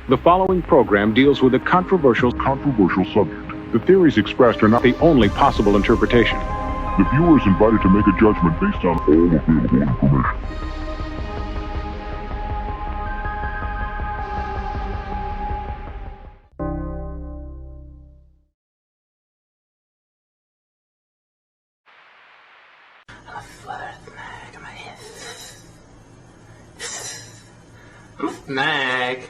The following program deals with a controversial subject. The theories expressed are not the only possible interpretation. The viewer is invited to make a judgment based on all available information. Mag.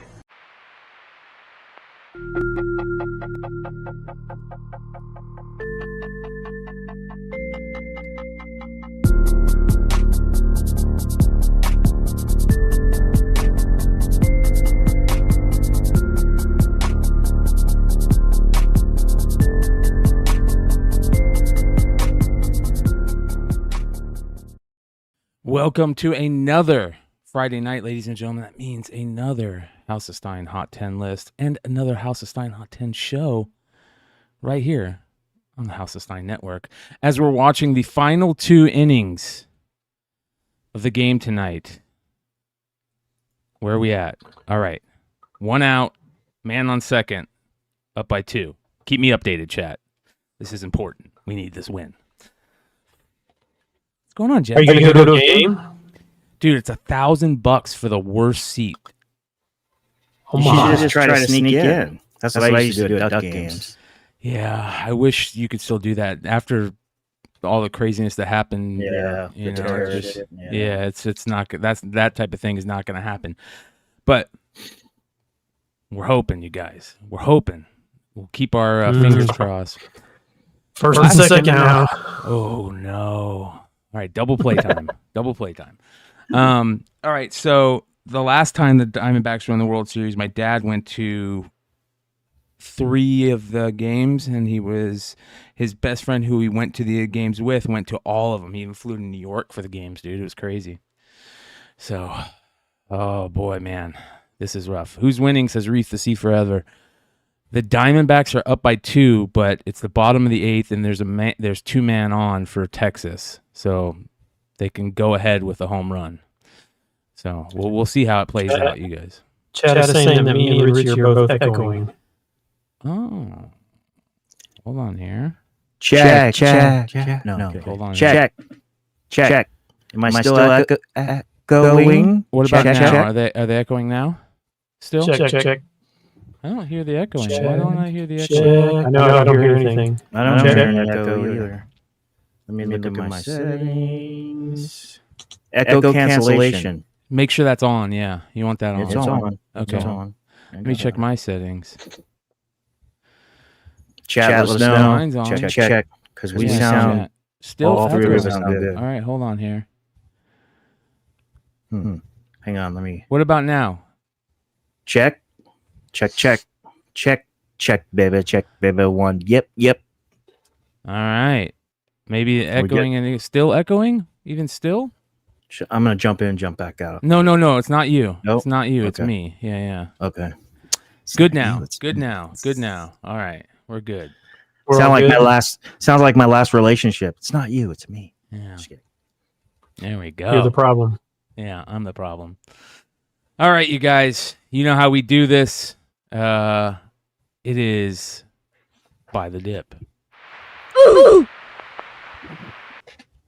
Welcome to another Friday night, ladies and gentlemen. That means another House of Stein Hot 10 list and another House of Stein Hot 10 show right here on the House of Stein Network as we're watching the final two innings of the game tonight. Where are we at? All right. One out, man on second, up by two. Keep me updated, chat. This is important. We need this win. What's going on, Jeff? Are you going to go to a game? Dude, it's $1,000 for the worst seat. Oh You should my. just try to sneak in. That's what I used to do at Duck games. Yeah, I wish you could still do that after all the craziness that happened. Yeah, you the know, terrorist just- shit, yeah, it's not good. That type of thing is not going to happen. But we're hoping, you guys. We're hoping. We'll keep our fingers crossed. First and second now. Oh no! All right, double play time. Double play time. All right, so the last time the Diamondbacks won the World Series, my dad went to 3 of the games, and his best friend who he went to the games with went to all of them. He even flew to New York for the games, dude. It was crazy. So, oh boy, man, this is rough. Who's winning? Says Reef the Sea Forever. The Diamondbacks are up by 2, but it's the bottom of the 8th, and there's 2 man on for Texas, so they can go ahead with a home run. So we'll see how it plays out, you guys. Chad is saying that me and Richie are both echoing. Oh, hold on here. Check. No, Okay, hold on. check. Am I still echoing? What about Check, now? check. Are they echoing now? Still? Check. I don't hear the echoing. Check. Why don't I hear the Check. echoing? I know I don't hear anything. I don't Check. hear an echo either. Let me look at my settings. Echo cancellation. Make sure that's on. Yeah, you want that on. It's on. Okay. It's on. Let me check my settings. Chat, let us Mine's know. on. Check. Because we Yeah, sound chat. Still all three of us echoing. sound good. All right, hold on here. Hang on, let me What about now? check, baby. Check, baby. 1. Yep. All right. Maybe echoing and still echoing? Even still? I'm gonna jump in, jump back out. No. It's not you. Nope. It's not you. It's Okay. me. Yeah. Okay. Good now. Good now. All right. We're good. We're Sound all like good. sounds like my last relationship. It's not you, it's me. Yeah. Just kidding. There we You're the go. problem. Yeah, I'm the problem. All right, you guys. You know how we do this. It is by the dip.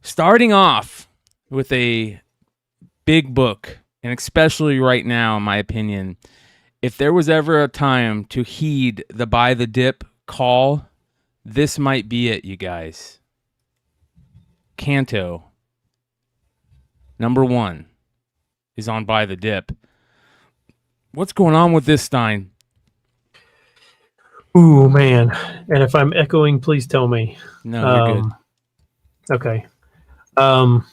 Starting off with a big book, and especially right now, in my opinion, if there was ever a time to heed the by the dip call, this might be it, you guys. Kanto, number 1, is on by the dip. What's going on with this, Stein? Ooh, man. And if I'm echoing, please tell me. No, you're good. Okay. All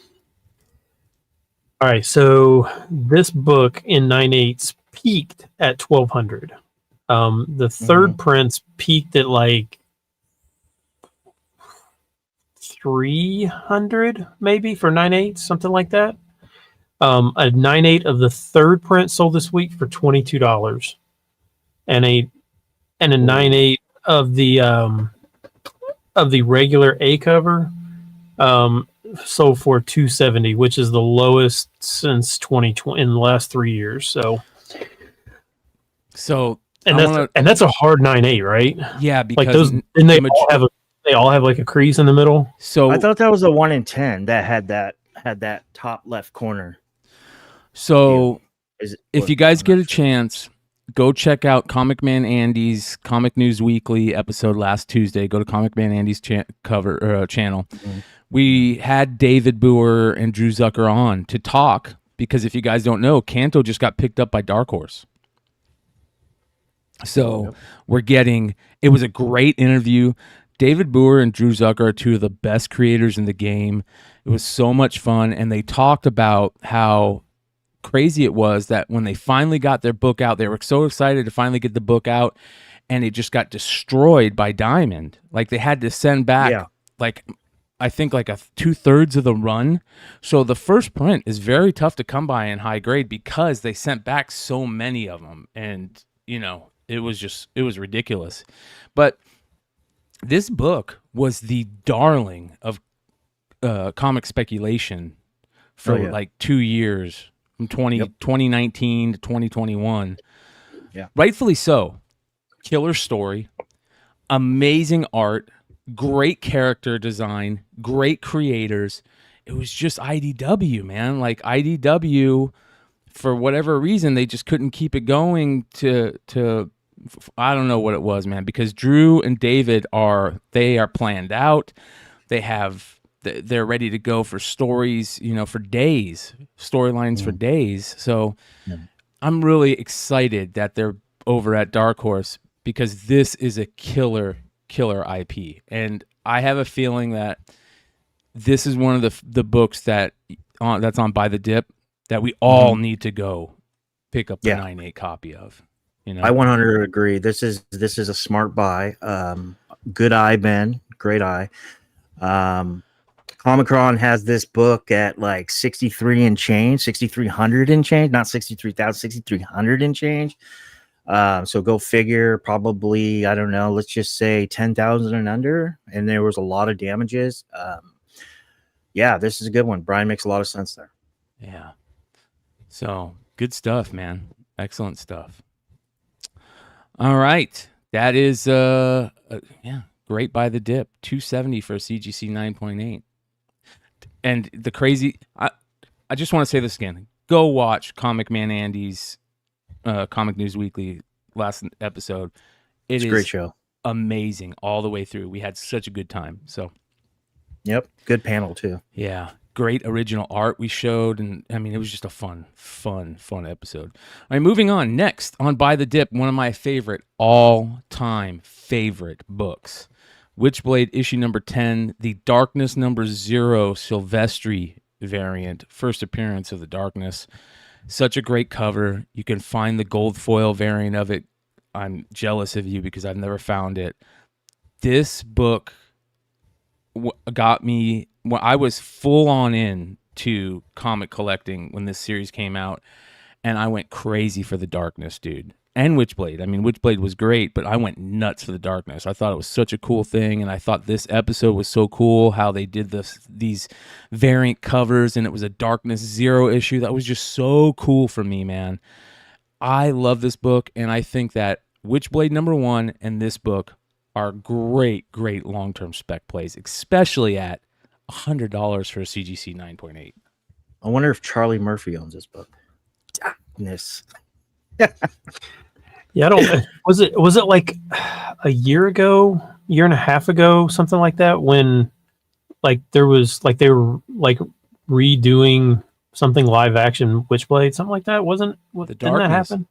right. So this book in 9/8 peaked at 1,200. The third prints peaked at like 300, maybe for 9/8, something like that. A 9/8 of the third print sold this week for $22, and a 9/8 of the regular A cover sold for $270, which is the lowest since 2020 in the last 3 years. So So And that's a hard 9/8, right? yeah, because Like those, and they all have like a crease in the middle. So I thought that was a 1 in 10 that had that top left corner. So if you guys get a chance, go check out Comic Man Andy's Comic News Weekly episode last Tuesday. Go to Comic Man Andy's channel. Mm-hmm. We had David Boer and Drew Zucker on to talk because if you guys don't know, Kanto just got picked up by Dark Horse. So it was a great interview. David Boer and Drew Zucker are two of the best creators in the game. It was so much fun, and they talked about how crazy it was that when they finally got their book out, they were so excited to finally get the book out, and it just got destroyed by Diamond. Like they had to send back I think like 2/3 of the run. So the first print is very tough to come by in high grade because they sent back so many of them, and it was ridiculous. But this book was the darling of comic speculation for like 2 years. From 2019 to 2021. Yeah. Rightfully so. Killer story, amazing art, great character design, great creators. It was just IDW, man. Like IDW, for whatever reason, they just couldn't keep it going to I don't know what it was, man, because Drew and David are planned out. They're ready to go for stories, for days, storylines for days. So I'm really excited that they're over at Dark Horse because this is a killer IP. And I have a feeling that this is one of the books that's on By the Dip that we all need to go pick up the 9/8 copy of. I 100 agree. This is a smart buy. Good eye, Ben. Great eye. Comicron has this book at like 63 and change, 6,300 and change, not 63,000, 6,300 and change. So go figure, probably, I don't know, let's just say 10,000 and under. And there was a lot of damages. This is a good one. Bryan makes a lot of sense there. Yeah. So good stuff, man. Excellent stuff. All right. That is, great by the dip. 270 for a CGC 9.8. And the crazy, I just want to say this again. Go watch Comic Man Andy's Comic News Weekly last episode. It's a great show. Amazing all the way through. We had such a good time. So, yep, good panel too. Yeah, great original art we showed, and I mean it was just a fun episode. All right, moving on. Next on By the Dip, one of my all-time favorite books. Witchblade issue number 10, the Darkness number 0 Silvestri variant, first appearance of the Darkness. Such a great cover. You can find the gold foil variant of it. I'm jealous of you because I've never found it. This book got me. I was full on in to comic collecting when this series came out, and I went crazy for the Darkness, dude. And Witchblade. I mean, Witchblade was great, but I went nuts for the Darkness. I thought it was such a cool thing, and I thought this episode was so cool, how they did these variant covers, and it was a Darkness 0 issue. That was just so cool for me, man. I love this book, and I think that Witchblade number 1 and this book are great long-term spec plays, especially at $100 for a CGC 9.8. I wonder if Charlie Murphy owns this book. Darkness. Yeah, I don't. Was it like a year and a half ago, something like that, when like there was like they were like redoing something live action Witchblade, something like that? Didn't that happen?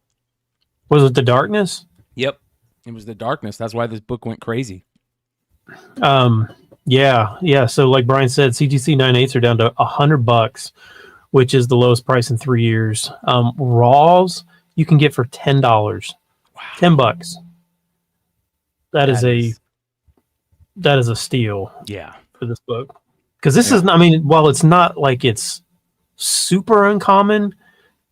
Was it the Darkness? Yep, it was the Darkness. That's why this book went crazy. Yeah. So like Bryan said, CGC 9.8s are down to $100, which is the lowest price in 3 years. Raws you can get for $10. Wow. $10. That is a steal. Yeah, for this book, because this is. I mean, while it's not like it's super uncommon,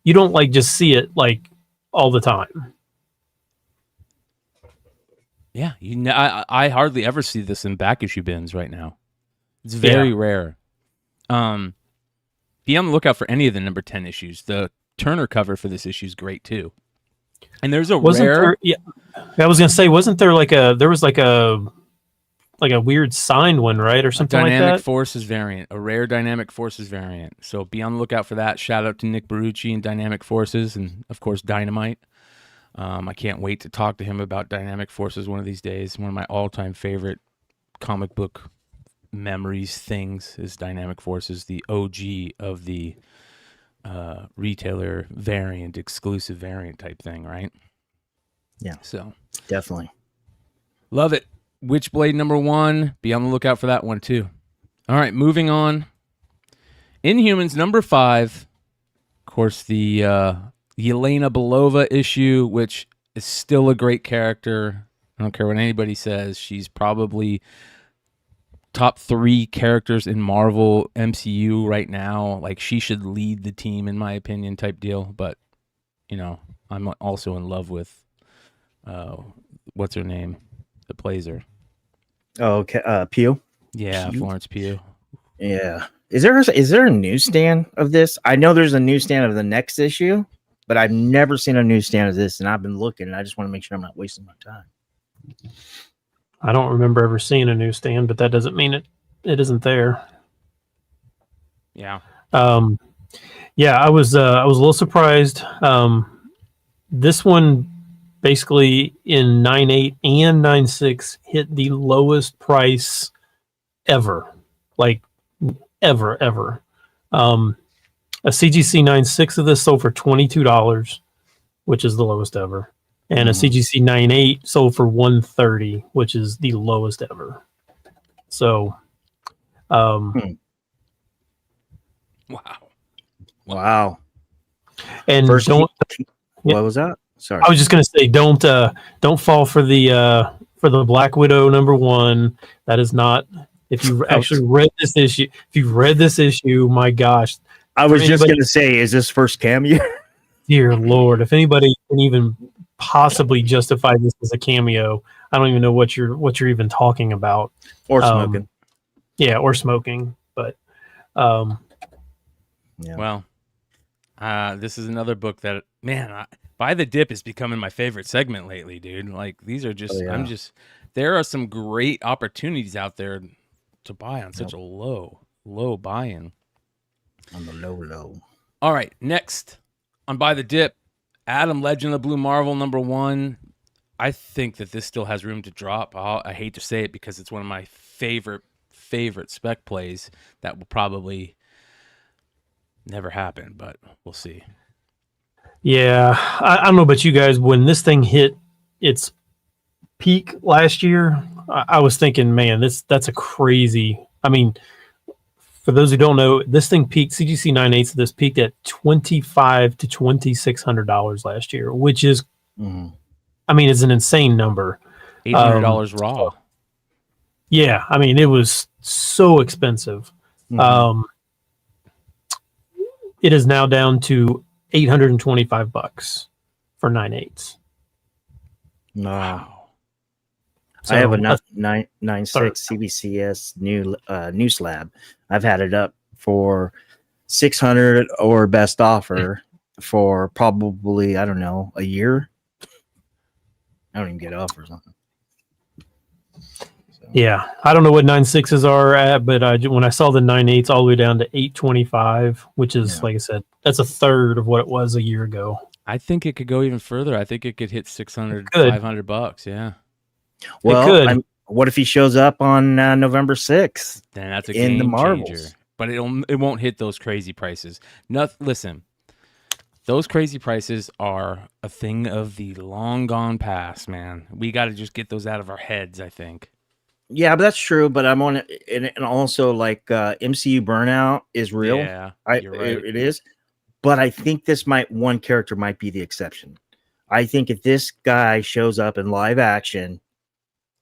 you don't like just see it like all the time. Yeah, I hardly ever see this in back issue bins right now. It's very rare. Be on the lookout for any of the number 10 issues. The Turner cover for this issue is great too. And there's a Wasn't rare. there? Yeah, I was gonna say, wasn't there like a weird signed one, right, or something like Dynamic that? Forces variant, a rare Dynamic Forces variant. So be on the lookout for that. Shout out to Nick Barucci and Dynamic Forces, and of course Dynamite. I can't wait to talk to him about Dynamic Forces one of these days. One of my all-time favorite comic book memories things is Dynamic Forces, the OG of the retailer variant, exclusive variant type thing, right? Yeah. So Definitely. love it. Witchblade #1. Be on the lookout for that one too. All right, moving on. Inhumans #5. Of course, the Yelena Belova issue, which is still a great character. I don't care what anybody says. She's probably top 3 characters in Marvel MCU right now. Like, she should lead the team, in my opinion, type deal. But, you know, I'm also in love with, what's her name? That plays her. Oh, okay. Pew. Yeah, Pugh? Florence Pugh. Yeah. Is there a newsstand of this? I know there's a newsstand of the next issue, but I've never seen a newsstand of this, and I've been looking, and I just want to make sure I'm not wasting my time. I don't remember ever seeing a newsstand, but that doesn't mean it isn't there. Yeah. Yeah, I was a little surprised. This one basically in 9.8 and 9.6 hit the lowest price ever, like ever. A CGC 9.6 of this sold for $22, which is the lowest ever, and a CGC 9.8 sold for $130, which is the lowest ever. So, Wow. and First, don't. what was that? Sorry. I was just gonna say, don't fall for the Black Widow #1. That is not. If you actually read this issue, my gosh, I was just gonna say, is this first cameo? dear Lord, if anybody can even possibly justify this as a cameo, I don't even know what you're even talking about. Or smoking? Yeah, or smoking. But Yeah. Well, this is another book that, man, Buy the Dip is becoming my favorite segment lately, dude. Like, these are just, there are some great opportunities out there to buy on such a low buy-in. On the low. All right, next on Buy the Dip, Adam, Legend of the Blue Marvel #1. I think that this still has room to drop. I hate to say it because it's one of my favorite spec plays that will probably never happen, but we'll see. yeah, I don't know about you guys. When this thing hit its peak last year, I was thinking, man, that's a crazy. I mean, for those who don't know, this thing peaked. CGC 9.8 of this peaked at $2,500 to $2,600 last year, which is, I mean, it's an insane number. $800 raw. Yeah, I mean, it was so expensive. It is now down to $825 for 9.8. Wow. So, I have a 9.6 CBCS new slab. I've had it up for $600 or best offer for probably, I don't know, a year. I don't even get off or something. So. Yeah, I don't know what 9.6s are at, but when I saw the 9.8s all the way down to $825, which is, like I said, that's a third of what it was a year ago. I think it could go even further. I think it could hit $600, $500. Yeah. Well, what if he shows up on November 6th? Then that's a in game the Marvels. changer. But it won't hit those crazy prices. Listen, those crazy prices are a thing of the long gone past, man. We got to just get those out of our heads, I think. Yeah, but that's true. But I'm on it, and also like MCU burnout is real. Yeah, you're right. It is. But I think one character might be the exception. I think if this guy shows up in live action,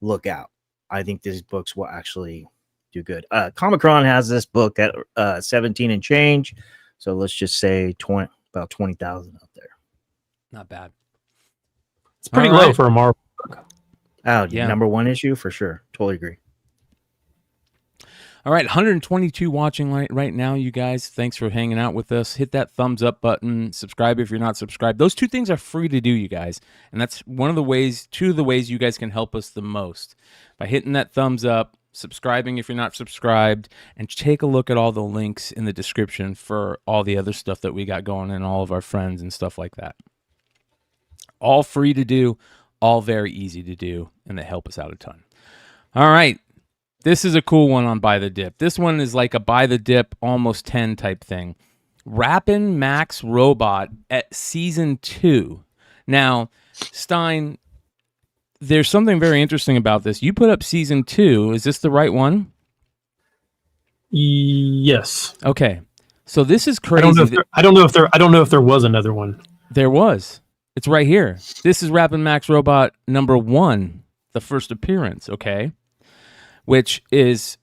look out. I think these books will actually do good. Comicron has this book at 17 and change. So let's just say about 20,000 out there. Not bad. It's pretty low for a Marvel book. Oh, yeah. #1 issue for sure. Totally agree. All right, 122 watching right now, you guys. Thanks for hanging out with us. Hit that thumbs up button. Subscribe if you're not subscribed. Those two things are free to do, you guys. And that's two of the ways you guys can help us the most. By hitting that thumbs up, subscribing if you're not subscribed, and take a look at all the links in the description for all the other stuff that we got going and all of our friends and stuff like that. All free to do, all very easy to do, and they help us out a ton. All right. This is a cool one on Buy the Dip. This one is like a Buy the Dip almost 10 type thing. Rappin' Max Robot at Season 2. Now, Stein, there's something very interesting about this. You put up Season 2. Is this the right one? Yes. Okay. So this is crazy. I don't know if there was another one. There was. It's right here. This is Rappin' Max Robot number 1, the first appearance, okay? Which is,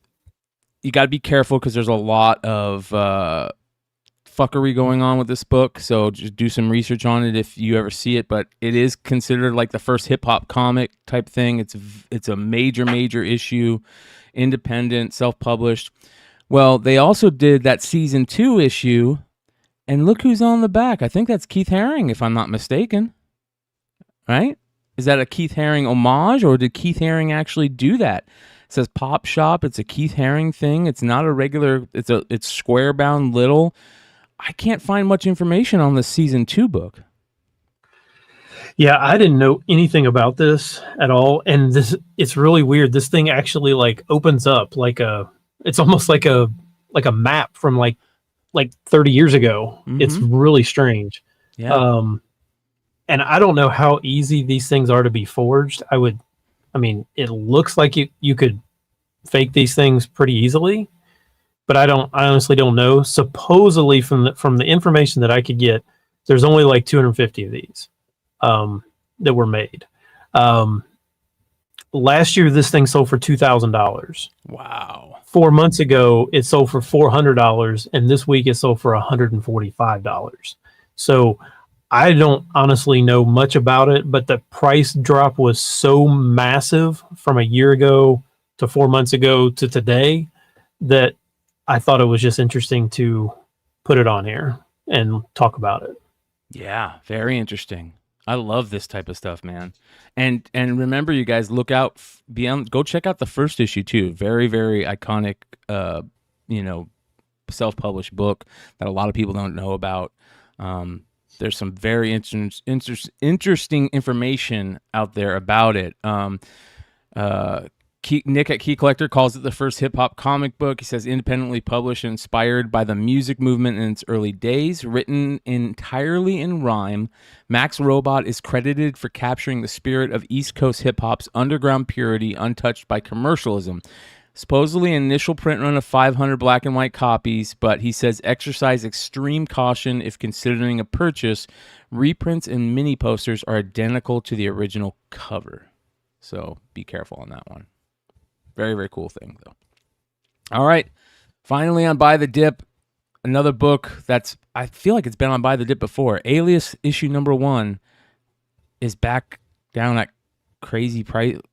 you got to be careful because there's a lot of fuckery going on with this book. So just do some research on it if you ever see it. But it is considered like the first hip hop comic type thing. It's a major issue, independent, self-published. Well, they also did that Season 2 issue, and look who's on the back. I think that's Keith Haring, if I'm not mistaken. Right? Is that a Keith Haring homage, or did Keith Haring actually do that? It says Pop Shop. It's a Keith Haring thing. It's not a regular. It's square bound little. I can't find much information on the Season 2 book. Yeah, I didn't know anything about this at all, and it's really weird. This thing actually like opens up it's almost like a map from like 30 years ago. Mm-hmm. It's really strange. Yeah. And I don't know how easy these things are to be forged. It looks like you could fake these things pretty easily, but I honestly don't know. Supposedly from the information that I could get, there's only like 250 of these that were made. Last year, this thing sold for $2,000. Wow. 4 months ago, it sold for $400, and this week it sold for $145. So I don't honestly know much about it, but the price drop was so massive from a year ago to 4 months ago to today that I thought it was just interesting to put it on here and talk about it. Yeah, very interesting. I love this type of stuff, man. And remember, you guys, look out go check out the first issue too. Very, very iconic, self-published book that a lot of people don't know about. There's some very interesting information out there about it. Nick at Key Collector calls it the first hip-hop comic book. He says independently published and inspired by the music movement in its early days, written entirely in rhyme. Max Robot is credited for capturing the spirit of East Coast hip-hop's underground purity untouched by commercialism. Supposedly an initial print run of 500 black and white copies, but he says exercise extreme caution if considering a purchase. Reprints and mini posters are identical to the original cover. So be careful on that one. Very, very cool thing, though. All right. Finally on Buy the Dip, another book I feel like it's been on Buy the Dip before. Alias issue number 1 is back down at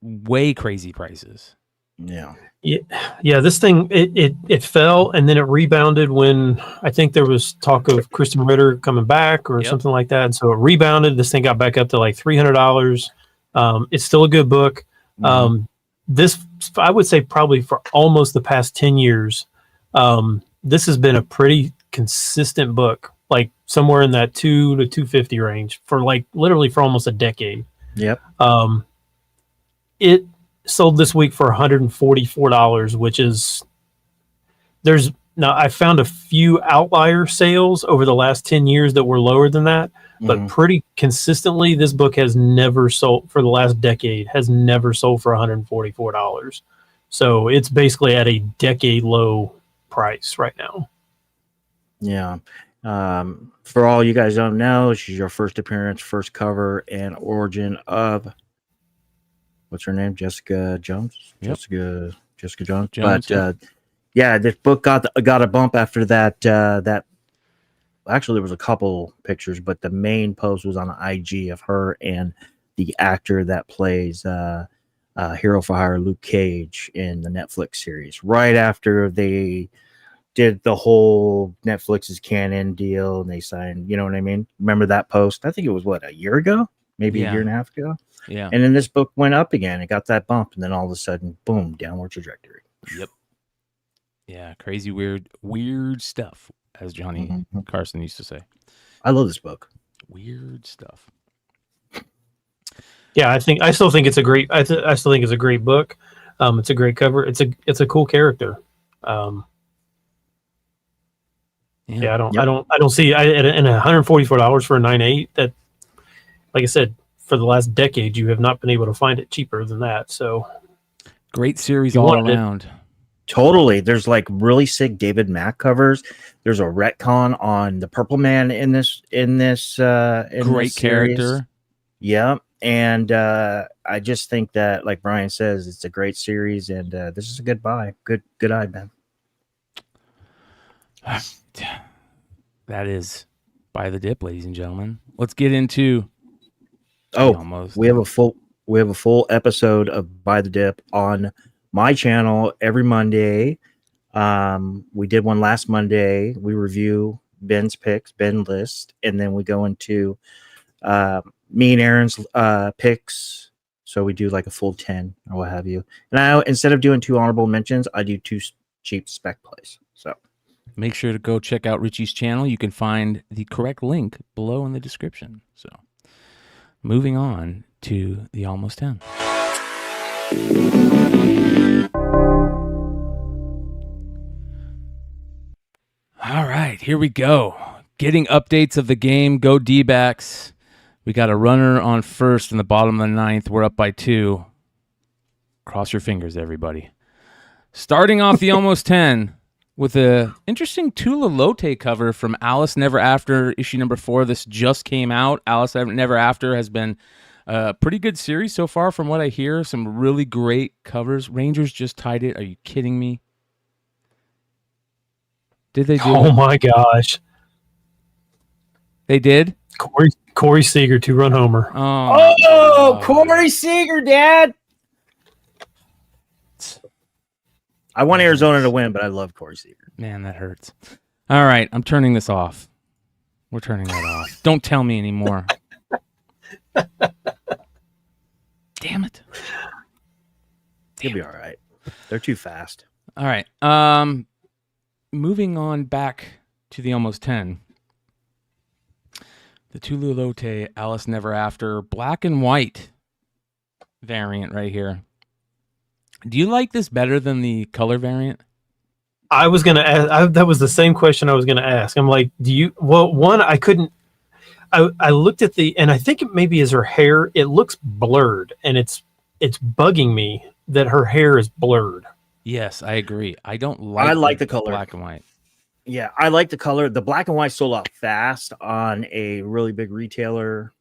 way crazy prices. Yeah. Yeah, this thing it fell and then it rebounded when I think there was talk of Kristen Ritter coming back or something like that. And so it rebounded. This thing got back up to like $300. It's still a good book. Mm-hmm. This, I would say, probably for almost the past 10 years, this has been a pretty consistent book, like somewhere in that $200 to $250 range for like literally for almost a decade. Yep. It sold this week for $144, which is I found a few outlier sales over the last 10 years that were lower than that. But pretty consistently, this book has never sold for the last decade, has never sold for $144. So it's basically at a decade low price right now. Yeah. For all you guys don't know, this is your first appearance, first cover, and origin of, what's her name? Jessica Jones? Yep. Jessica Jones. But yeah, this book got a bump after that. Actually, there was a couple pictures, but the main post was on IG of her and the actor that plays Hero for Hire Luke Cage in the Netflix series, right after they did the whole Netflix's canon deal and they signed, you know what I mean? Remember that post? I think it was what, a year ago, maybe a year and a half ago. Yeah. And then this book went up again. It got that bump, and then all of a sudden, boom, downward trajectory. Yep. Yeah, crazy, weird stuff, as Johnny Carson used to say. I love this book. Weird stuff. Yeah, I still think it's a great. I still think it's a great book. It's a great cover. It's a cool character. Yeah, I don't see and $144 for a 9.8. That, like I said, for the last decade, you have not been able to find it cheaper than that. So great series all around. Totally. There's like really sick David Mack covers. There's a retcon on the Purple Man in this great character. Yeah. And I just think that, like Brian says, it's a great series, and this is a good buy. Good eye, Ben. That is Buy the Dip, ladies and gentlemen. Let's get into we have a full episode of Buy the Dip on my channel every Monday. We did one last Monday. We review Ben's picks, Ben list, and then we go into me and Aaron's picks. So we do like a full 10 or what have you. And instead of doing 2 honorable mentions, I do 2 cheap spec plays. So make sure to go check out Richie's channel. You can find the correct link below in the description. So moving on to the Almost 10. All right, here we go. Getting updates of the game. Go D-backs. We got a runner on first in the bottom of the 9th. We're up by 2. Cross your fingers, everybody. Starting off the Almost 10 with a interesting Tula Lotte cover from Alice Never After, issue number 4. This just came out. Alice Never After has been a pretty good series so far from what I hear. Some really great covers. Rangers just tied it. Are you kidding me? Did they do Oh my gosh. They did? Corey Seager, 2-run homer. Oh, Corey Seager, Dad. I want Arizona to win, but I love Corey Seager. Man, that hurts. All right, I'm turning this off. We're turning that off. Don't tell me anymore. Damn it. You'll be all right. They're too fast. All right. Moving on back to the Almost 10. The Tula Lotte Alice Never After black and white variant right here. Do you like this better than the color variant? I was going to ask, that was the same question I was going to ask. I'm like, I couldn't, I looked at and I think it maybe is her hair. It looks blurred, and it's bugging me that her hair is blurred. Yes, I agree. I like the color. Black and white. Yeah, I like the color. The black and white sold out fast on a really big retailer.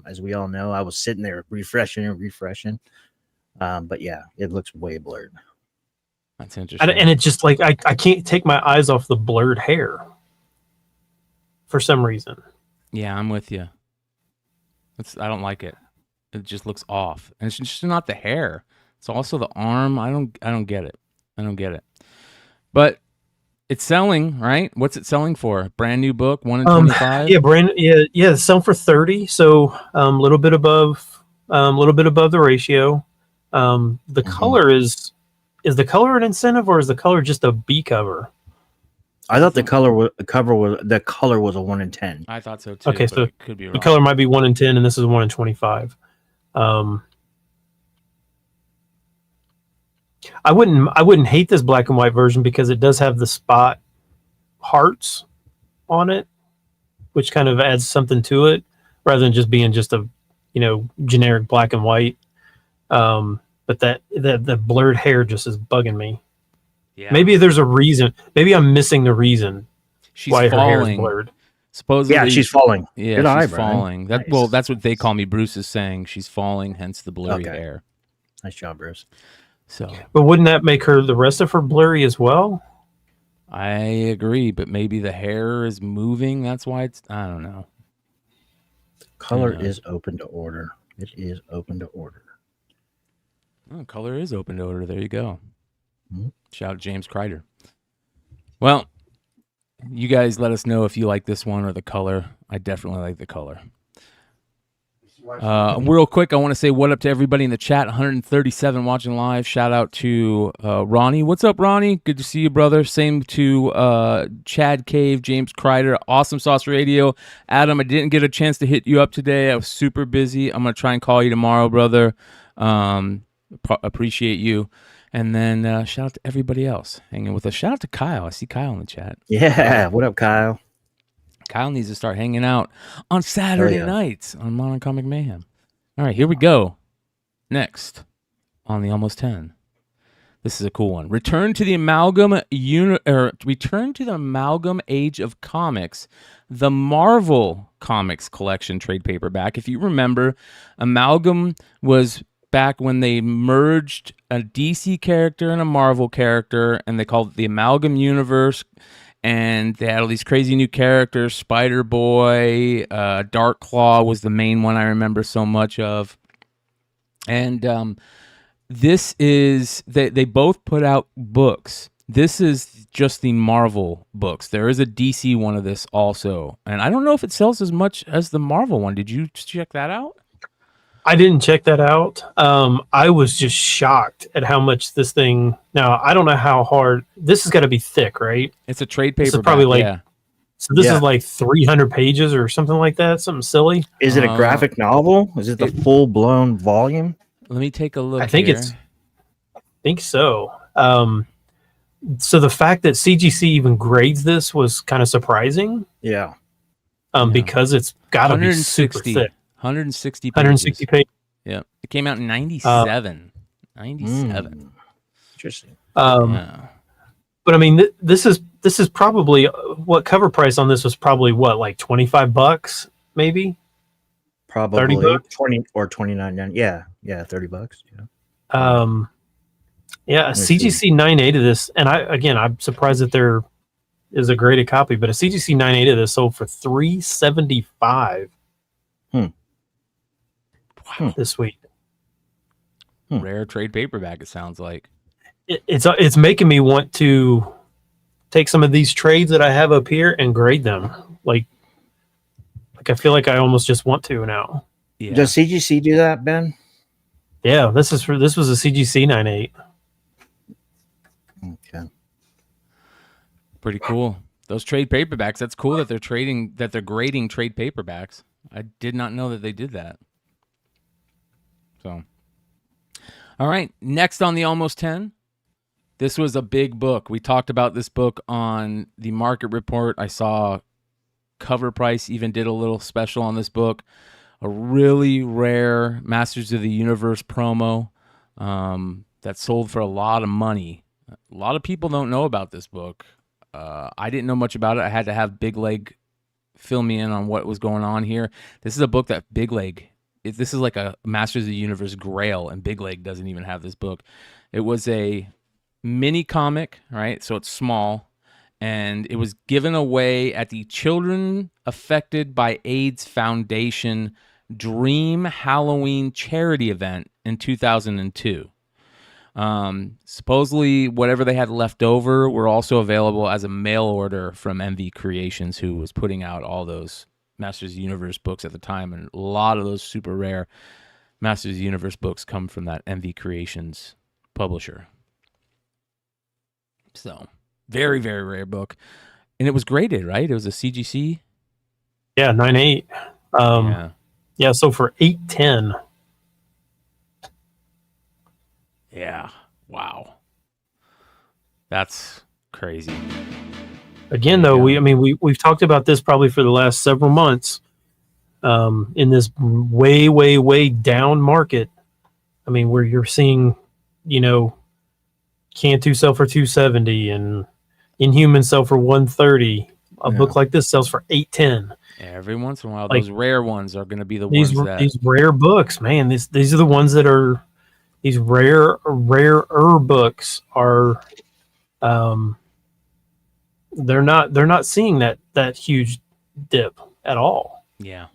As we all know, I was sitting there refreshing. But yeah, it looks way blurred. That's interesting. And it's just like, I can't take my eyes off the blurred hair for some reason. Yeah, I'm with you. I don't like it. It just looks off. And it's just not the hair. It's also the arm. I don't get it. I don't get it. But it's selling, right? What's it selling for? Brand new book, 1 in 25? Yeah, it's selling for 30. So a little bit above the ratio. The color is the color an incentive, or is the color just a B cover? I thought the color was a 1 in 10. I thought so too. Okay, so it could be wrong. The color might be 1 in 10, and this is 1 in 25. I wouldn't hate this black and white version because it does have the spot hearts on it, which kind of adds something to it rather than just being just a generic black and white. But that blurred hair just is bugging me. Yeah. Maybe there's a reason. Maybe I'm missing the reason why falling. Her hair is blurred. Supposedly, yeah, she's falling. Yeah, she's falling. Nice. Well, that's what they call me. Bruce is saying she's falling, hence the blurry hair. Nice job, Bruce. So, but wouldn't that make the rest of her blurry as well? I agree, but maybe the hair is moving. That's why I don't know. Color is open to order. It is open to order. Oh, color is open to order. There you go. Mhm. Shout out James Kreider. Well, you guys let us know if you like this one or the color. I definitely like the color. Real quick, I want to say what up to everybody in the chat. 137 watching live. Shout out to Ronnie. What's up, Ronnie? Good to see you, brother. Same to Chad Cave, James Kreider, Awesome Sauce Radio. Adam, I didn't get a chance to hit you up today. I was super busy. I'm going to try and call you tomorrow, brother. Appreciate you. And then shout out to everybody else hanging with us. Shout out to Kyle. I see Kyle in the chat. Yeah. What up, Kyle? Kyle needs to start hanging out on Saturday nights on Modern Comic Mayhem. All right, here we go. Next on the Almost 10. This is a cool one. Return to the Amalgam Age of Comics, the Marvel Comics Collection trade paperback. If you remember, Amalgam was back when they merged a DC character and a Marvel character, and they called it the Amalgam Universe. And they had all these crazy new characters. Spider-Boy, Dark Claw was the main one I remember so much of. And this is, they both put out books. This is just the Marvel books. There is a DC one of this also. And I don't know if it sells as much as the Marvel one. Did you check that out? I didn't check that out. I was just shocked at how much this thing. Now I don't know how hard this has got to be thick, right? It's a trade paper. This is probably like, yeah. So this is like 300 pages or something like that. Something silly. Is it a graphic novel? Is it the full blown volume? Let me take a look. I think here. I think so. So the fact that CGC even grades this was kind of surprising. Yeah. Because it's got to be super thick. 160 pages. 160 pages. Yeah. It came out in 97. 97. Interesting. But I mean, this is probably what cover price on this was probably what, like $25 maybe? Probably $30? 20 or $29. Yeah. Yeah. $30. Yeah. Yeah. A CGC 9.8 of this. And I'm surprised that there is a graded copy, but a CGC 9.8 of this sold for $375. Wow. This week. Rare trade paperback, it sounds like. It's making me want to take some of these trades that I have up here and grade them. Like I feel like I almost just want to now. Yeah. Does CGC do that, Ben? Yeah, this was a CGC 9.8. Okay. Pretty cool. Those trade paperbacks, that's cool that they're grading trade paperbacks. I did not know that they did that. So, all right, next on the Almost 10. This was a big book. We talked about this book on the Market Report. I saw Cover Price even did a little special on this book. A really rare Masters of the Universe promo that sold for a lot of money. A lot of people don't know about this book. I didn't know much about it. I had to have Big Leg fill me in on what was going on here. This is a book that Big Leg, this is like a Masters of the Universe grail, and Big Leg doesn't even have this book. It was a mini comic, right? So it's small, and it was given away at the Children Affected by AIDS Foundation Dream Halloween charity event in 2002. Supposedly whatever they had left over were also available as a mail order from MV Creations, who was putting out all those Masters of the Universe books at the time, and a lot of those super rare Masters of the Universe books come from that MV Creations publisher. So, very, very rare book. And it was graded, right? It was a CGC? Yeah, 9.8. Yeah, so for $8.10. Yeah. Wow. That's crazy. Again, though, we've talked about this probably for the last several months. In this way, way, way down market. I mean, where you're seeing, Kanto sell for $270 and Inhumans sell for $130. A book like this sells for $8.10. Every once in a while, those rare ones are going to be the these ones that... These rare books, man, these are the ones that are... These rarer books are... They're not seeing that huge dip at all. Yeah.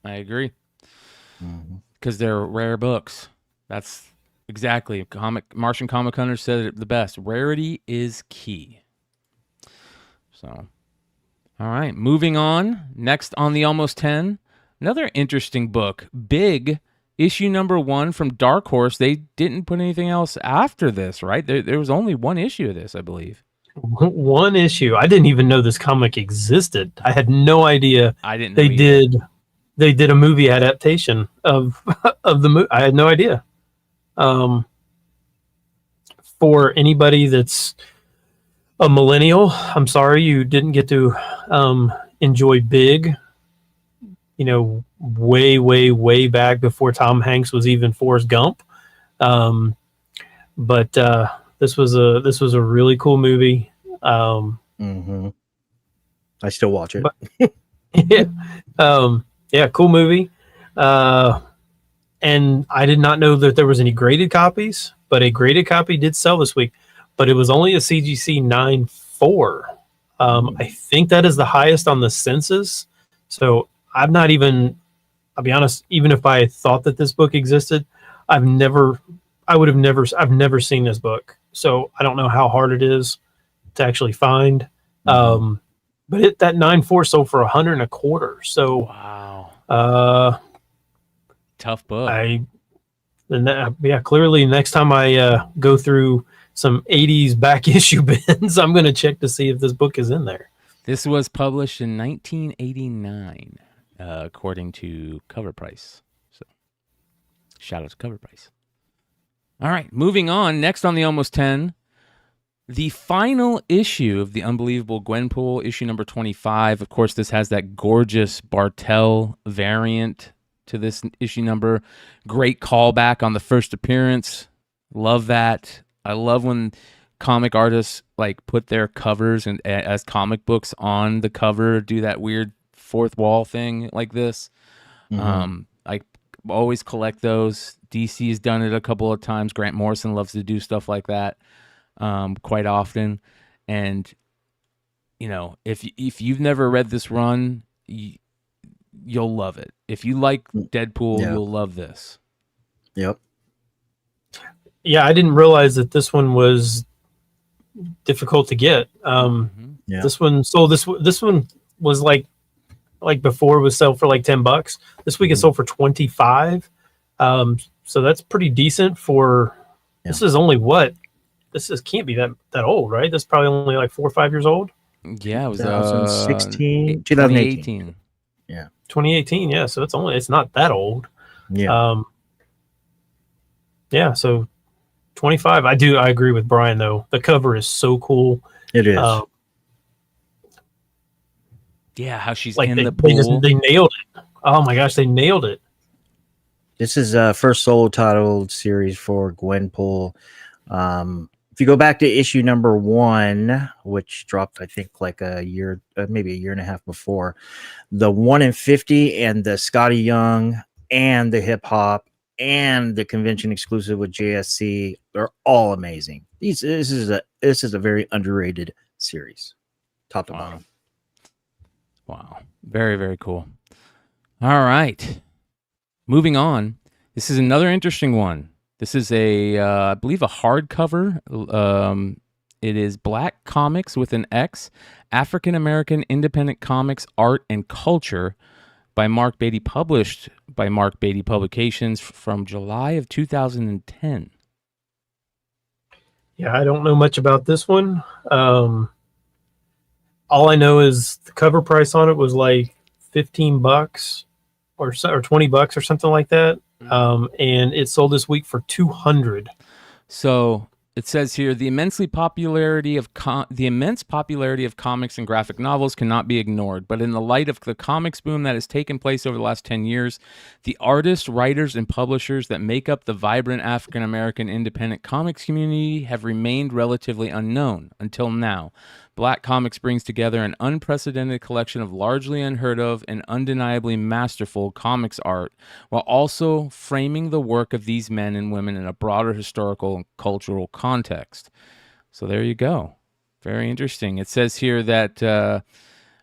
I agree. Because they're rare books. That's exactly. Martian Comic Hunter said it the best. Rarity is key. So, all right. Moving on. Next on the Almost 10, another interesting book. Big, issue number 1 from Dark Horse. They didn't put anything else after this, right? There was only one issue of this, I believe. One issue. I didn't even know this comic existed. I had no idea. I didn't know They did a movie adaptation of of the movie. I had no idea. For anybody that's a millennial, I'm sorry you didn't get to enjoy Big. You know, way back before Tom Hanks was even Forrest Gump. But this was a really cool movie. I still watch it. Yeah, cool movie. And I did not know that there was any graded copies, but a graded copy did sell this week. But it was only a CGC 9.4. I think that is the highest on the census. So I'll be honest, even if I thought that this book existed, I've never seen this book. So I don't know how hard it is to actually find. But that 9.4 sold for $125. So wow. Tough book. Clearly next time I go through some 80s back issue bins, I'm going to check to see if this book is in there. This was published in 1989, according to Cover Price. So, shout out to Cover Price. All right, moving on. Next on the Almost 10, the final issue of the Unbelievable Gwenpool, issue number 25. Of course, this has that gorgeous Bartell variant to this issue number. Great callback on the first appearance. Love that. I love when comic artists like put their covers and as comic books on the cover, do that weird fourth wall thing like this. I always collect those. DC has done it a couple of times. Grant Morrison loves to do stuff like that quite often. And you know, if you've never read this run, you'll love it. If you like Deadpool, you'll love this. Yep. Yeah, I didn't realize that this one was difficult to get. This one sold. This one was like before, it was sold for like $10. This week it sold for $25. So that's pretty decent for. This is only what. Can't be that old, right? This is probably only like 4 or 5 years old. Yeah, it was 2018. Yeah, 2018. Yeah, so it's not that old. Yeah. So 25. I agree with Brian though. The cover is so cool. It is. How she's like in they, the pool. They nailed it. Oh my gosh, they nailed it. This is first solo titled series for Gwenpool. If you go back to issue number 1, which dropped, I think, like a year, maybe a year and a half before, the 1 in 50 and the Scotty Young and the hip hop and the convention exclusive with JSC, they're all amazing. This is a very underrated series, top to bottom. Wow, very, very cool. All right, moving on. This is another interesting one. This is I believe a hardcover. It is Black Comics with an X, African American Independent Comics, Art and Culture by Mark Beatty, published by Mark Beatty Publications from July of 2010. Yeah, I don't know much about this one. All I know is the cover price on it was like $15 or $20 or something like that. And it sold this week for $200. So it says here, the immense popularity of comics and graphic novels cannot be ignored. But in the light of the comics boom that has taken place over the last 10 years, the artists, writers, and publishers that make up the vibrant African American independent comics community have remained relatively unknown until now. Black Comics brings together an unprecedented collection of largely unheard of and undeniably masterful comics art, while also framing the work of these men and women in a broader historical and cultural context. So there you go. Very interesting. It says here that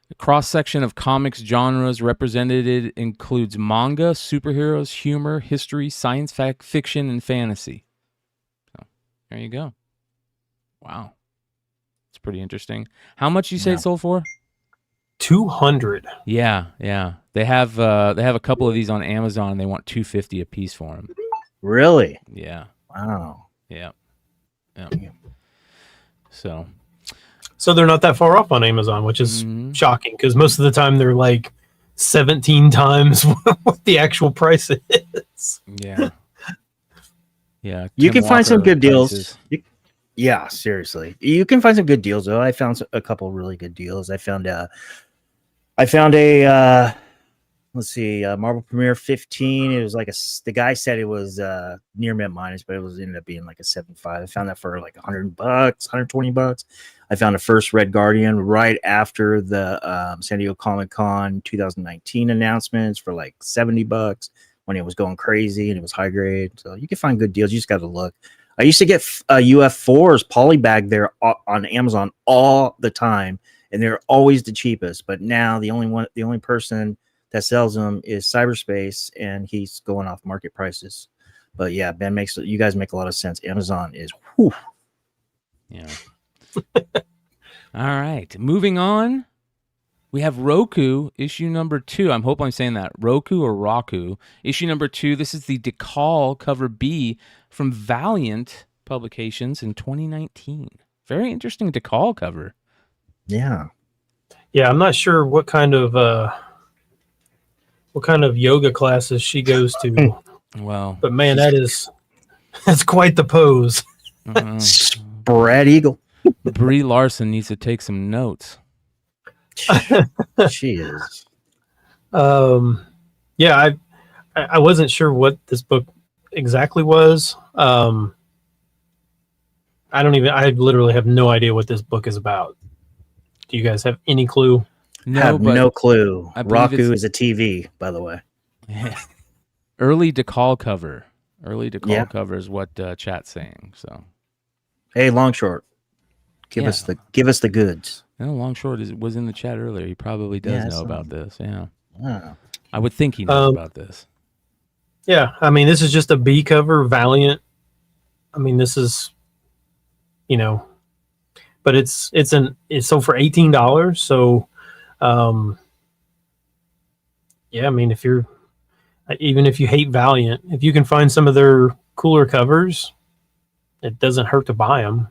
The cross-section of comics genres represented includes manga, superheroes, humor, history, science fiction, and fantasy. So, there you go. Wow. It's pretty interesting. How much you say it sold for? 200. Yeah. They have a couple of these on Amazon, and they want $250 a piece for them. Really? Yeah. Wow. Yeah. So they're not that far off on Amazon, which is shocking because most of the time they're like 17 times what the actual price is. Yeah. Yeah. You Tim can find some Walker good deals. prices. Yeah, seriously. You can find some good deals though. I found a couple really good deals. I found a let's see, Marvel Premiere 15. It was like the guy said it was near mint minus, but ended up being like a 75. I found that for like $100, $120. I found a first Red Guardian right after the San Diego Comic-Con 2019 announcements for like $70 when it was going crazy and it was high grade. So you can find good deals. You just got to look. I used to get UF4s polybag there on Amazon all the time, and they're always the cheapest. But now the only person that sells them is Cyberspace, and he's going off market prices. But yeah, you guys make a lot of sense. Amazon is whew. Yeah. All right. Moving on. We have Roku, issue number 2. I hope I'm saying that. Roku or Roku. Issue number 2. This is the Decal cover B from Valiant Publications in 2019. Very interesting Decal cover. Yeah. Yeah, I'm not sure what kind of yoga classes she goes to. Well, but man, that's quite the pose. Spread eagle. Brie Larson needs to take some notes. She is. Yeah, I wasn't sure what this book exactly was. I literally have no idea what this book is about. Do you guys have any clue? No clue. Roku is a TV, by the way. Yeah. Early Decal cover. Cover is what chat's saying. So, hey, Long Short, give us the goods. No, Long Short was in the chat earlier. He probably does know about this. Yeah, wow. I would think he knows about this. Yeah, I mean, this is just a B cover, Valiant. I mean, this is, but it's sold for $18. So, yeah, I mean, even if you hate Valiant, if you can find some of their cooler covers, it doesn't hurt to buy them.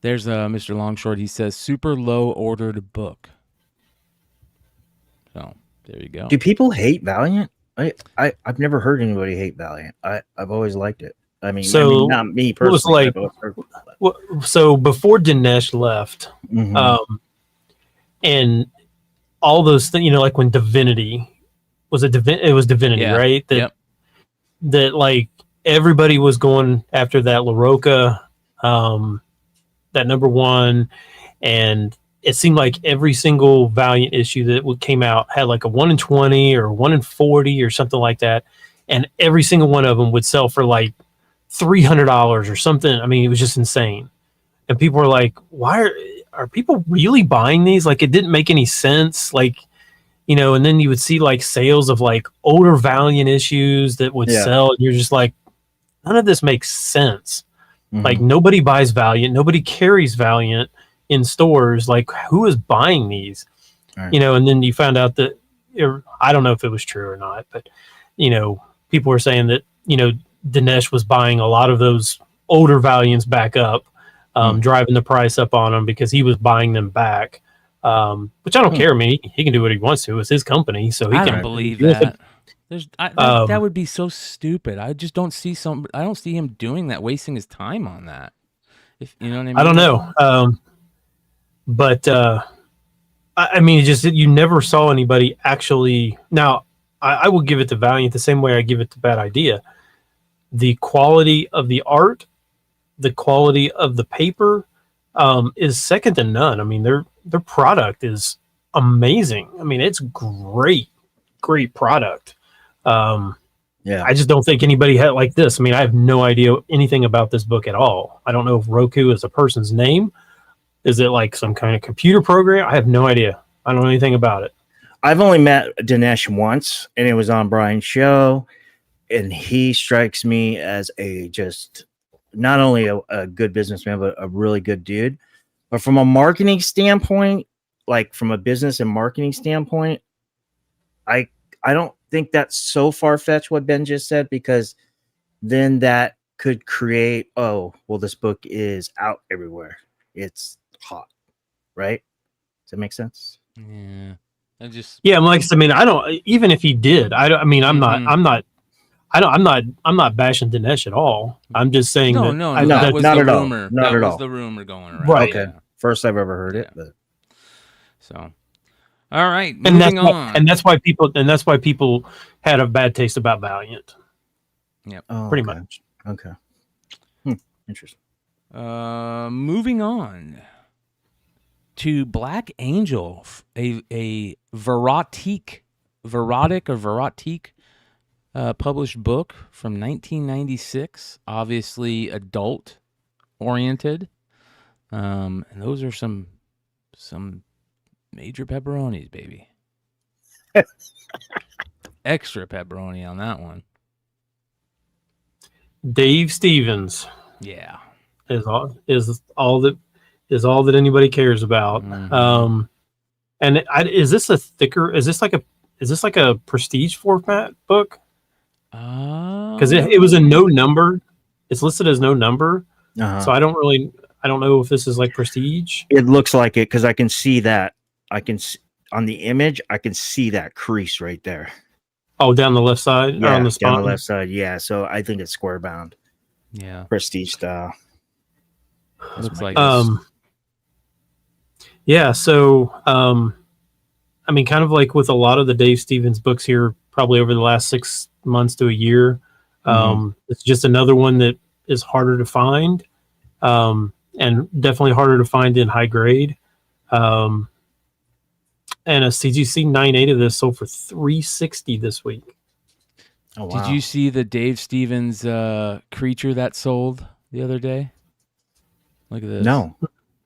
There's Mr. Longshort. He says super low ordered book. So there you go. Do people hate Valiant? I've never heard anybody hate Valiant. I've always liked it. I mean, not me personally. So before Dinesh left, and all those things, like when Divinity it was Divinity, right? That like everybody was going after that LaRocca, that number 1, and it seemed like every single Valiant issue that came out had like a 1 in 20 or 1 in 40 or something like that, and every single one of them would sell for like $300 or something. I mean, it was just insane, and people were like, "Why are people really buying these?" Like, it didn't make any sense, like. And then you would see like sales of like older Valiant issues that would sell, and you're just like, none of this makes sense. Like, nobody buys Valiant, nobody carries Valiant in stores. Like, who is buying these? Right. And then you found out that I don't know if it was true or not, but people were saying that Dinesh was buying a lot of those older Valiants back up, driving the price up on them because he was buying them back. Which I don't care. I mean, he can do what he wants to. It's his company, so he can. I don't believe that. That would be so stupid. I just don't see I don't see him doing that, wasting his time on that. If you know what I mean. I don't know. But I mean, you never saw anybody actually. Now, I will give it to Valiant the same way I give it to Bad Idea. The quality of the art, the quality of the paper, is second to none. I mean, their product is amazing. I mean, it's great product. I just don't think anybody had like this. I mean, I have no idea anything about this book at all. I don't know if Roku is a person's name. Is it like some kind of computer program? I have no idea. I don't know anything about it. I've only met Dinesh once, and it was on Brian's show, and he strikes me as a just not only a good businessman, but a really good dude. But from a marketing standpoint, like from a business and marketing standpoint, I don't think that's so far-fetched what Ben just said, because then that could create, oh, well, this book is out everywhere. It's hot, right? Does that make sense? Yeah. Like I mean, I don't. Even if he did, I mean, I'm not bashing Dinesh at all. I'm just saying No, that was not the at all. rumor. Not that at was all. the rumor going around. Right. Okay. Yeah. First I've ever heard it. But. So, all right, and moving on. And that's why people had a bad taste about Valiant. Yep. Oh, pretty okay. much. Okay. Interesting. Moving on to Black Angel, a verotic published book from 1996, obviously adult oriented. And those are some major pepperonis, baby. Extra pepperoni on that one. Dave Stevens. Yeah. Is all that anybody cares about. Mm-hmm. And is this like a prestige format book? Because it was a no number. It's listed as no number. So I don't know if this is like prestige. It looks like it, because I can see that. On the image, I can see that crease right there. Oh, down the left side? Yeah, on the down spine? the left side. Yeah, so I think it's square bound. Yeah. Prestige style. Looks like yeah, so I mean, kind of like with a lot of the Dave Stevens books here, probably over the last 6 months to a year, it's just another one that is harder to find, and definitely harder to find in high grade. And a CGC 9.8 of this sold for $360 this week. Oh, wow. Did you see the Dave Stevens creature that sold the other day? Look at this. No.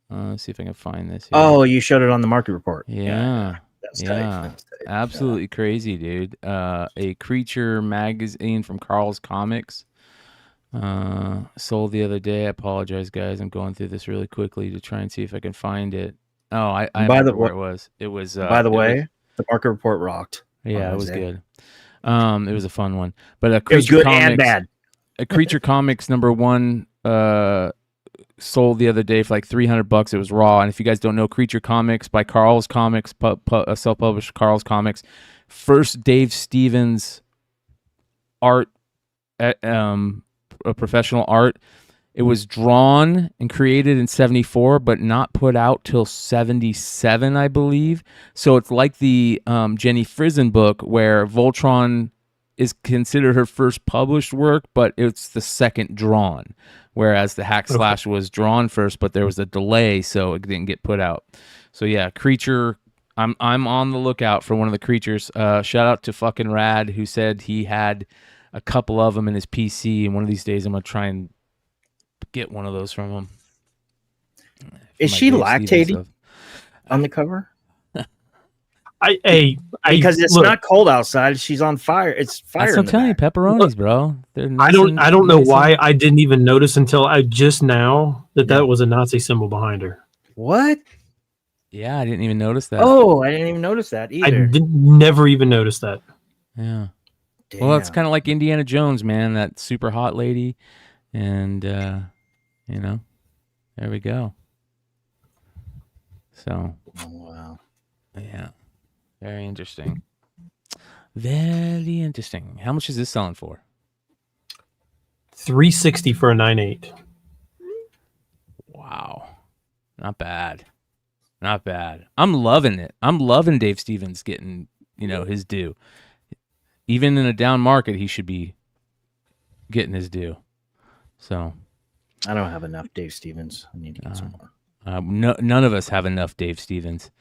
Let's see if I can find this here. Oh, you showed it on the market report. Yeah. That's tight. That's tight. Absolutely crazy, dude. A creature magazine from Carl's Comics sold the other day. I apologize, guys. I'm going through this really quickly to try and see if I can find it. Oh, I remember where it was. It was. By the way, the market report rocked. Yeah, it was good. It was a fun one. But a Creature it was good Comics, and bad. A Creature Comics #1 sold the other day for like $300. It was raw. And if you guys don't know, Creature Comics by Carl's Comics, self-published Carl's Comics, first Dave Stevens art, professional art. It was drawn and created in 74, but not put out till 77, I believe. So it's like the Jenny Frison book, where Voltron is considered her first published work, but it's the second drawn. Whereas the Hack Slash was drawn first, but there was a delay, so it didn't get put out. So yeah, Creature. I'm on the lookout for one of the creatures. Shout out to fucking Rad, who said he had a couple of them in his PC, and one of these days I'm gonna try and get one of those from him. Is she lactating on the cover? Because it's not cold outside. She's on fire. It's fire. That's what I'm telling you, pepperonis, bro. I don't know why I didn't even notice until I just now that was a Nazi symbol behind her. What? Yeah, I didn't even notice that. Oh, I didn't even notice that either. Never even noticed that. Yeah. Damn. Well, it's kind of like Indiana Jones, man. That super hot lady, and you know, there we go. So. Oh, wow. Yeah. Very interesting. Very interesting. How much is this selling for? $360 for a 9.8. Wow. Not bad. Not bad. I'm loving it. I'm loving Dave Stevens getting, his due. Even in a down market, he should be getting his due. So. I don't have enough Dave Stevens. I need to get some more. None of us have enough Dave Stevens.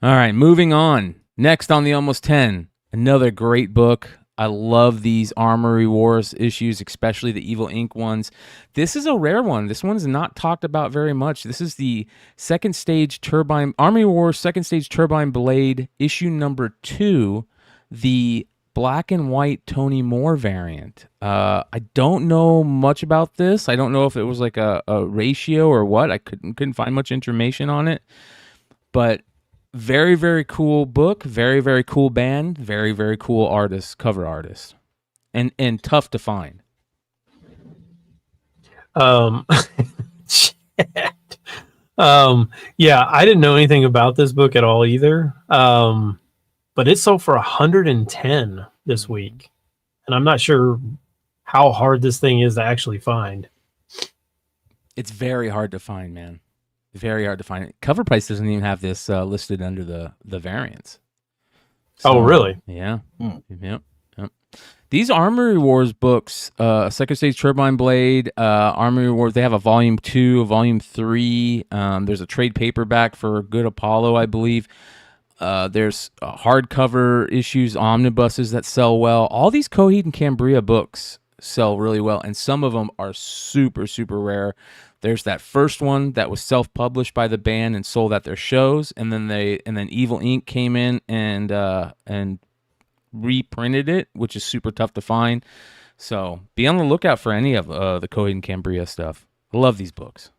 All right, moving on. Next on the Almost 10, another great book. I love these Armory Wars issues, especially the Evil Inc. ones. This is a rare one. This one's not talked about very much. This is the second stage Turbine Armory Wars second stage Turbine Blade issue number 2, the black and white Tony Moore variant. I don't know much about this. I don't know if it was like a ratio or what. I couldn't find much information on it. But very, very cool book. Very, very cool band. Very, very cool artist, cover artist. And tough to find. Shit. Yeah, I didn't know anything about this book at all either. But it sold for 110 this week. And I'm not sure how hard this thing is to actually find. It's very hard to find, man. Very hard to find. Cover Price doesn't even have this listed under the variants. So, oh, really? Yeah. Yep. These Armory Wars books, Second Stage Turbine Blade, Armory Wars, they have a volume 2, a volume 3. There's a trade paperback for Good Apollo, I believe. There's hardcover issues, omnibuses that sell well. All these Coheed and Cambria books sell really well, and some of them are super, super rare. There's that first one that was self-published by the band and sold at their shows, and then Evil Inc. came in and reprinted it, which is super tough to find. So be on the lookout for any of the Coheed and Cambria stuff. I love these books,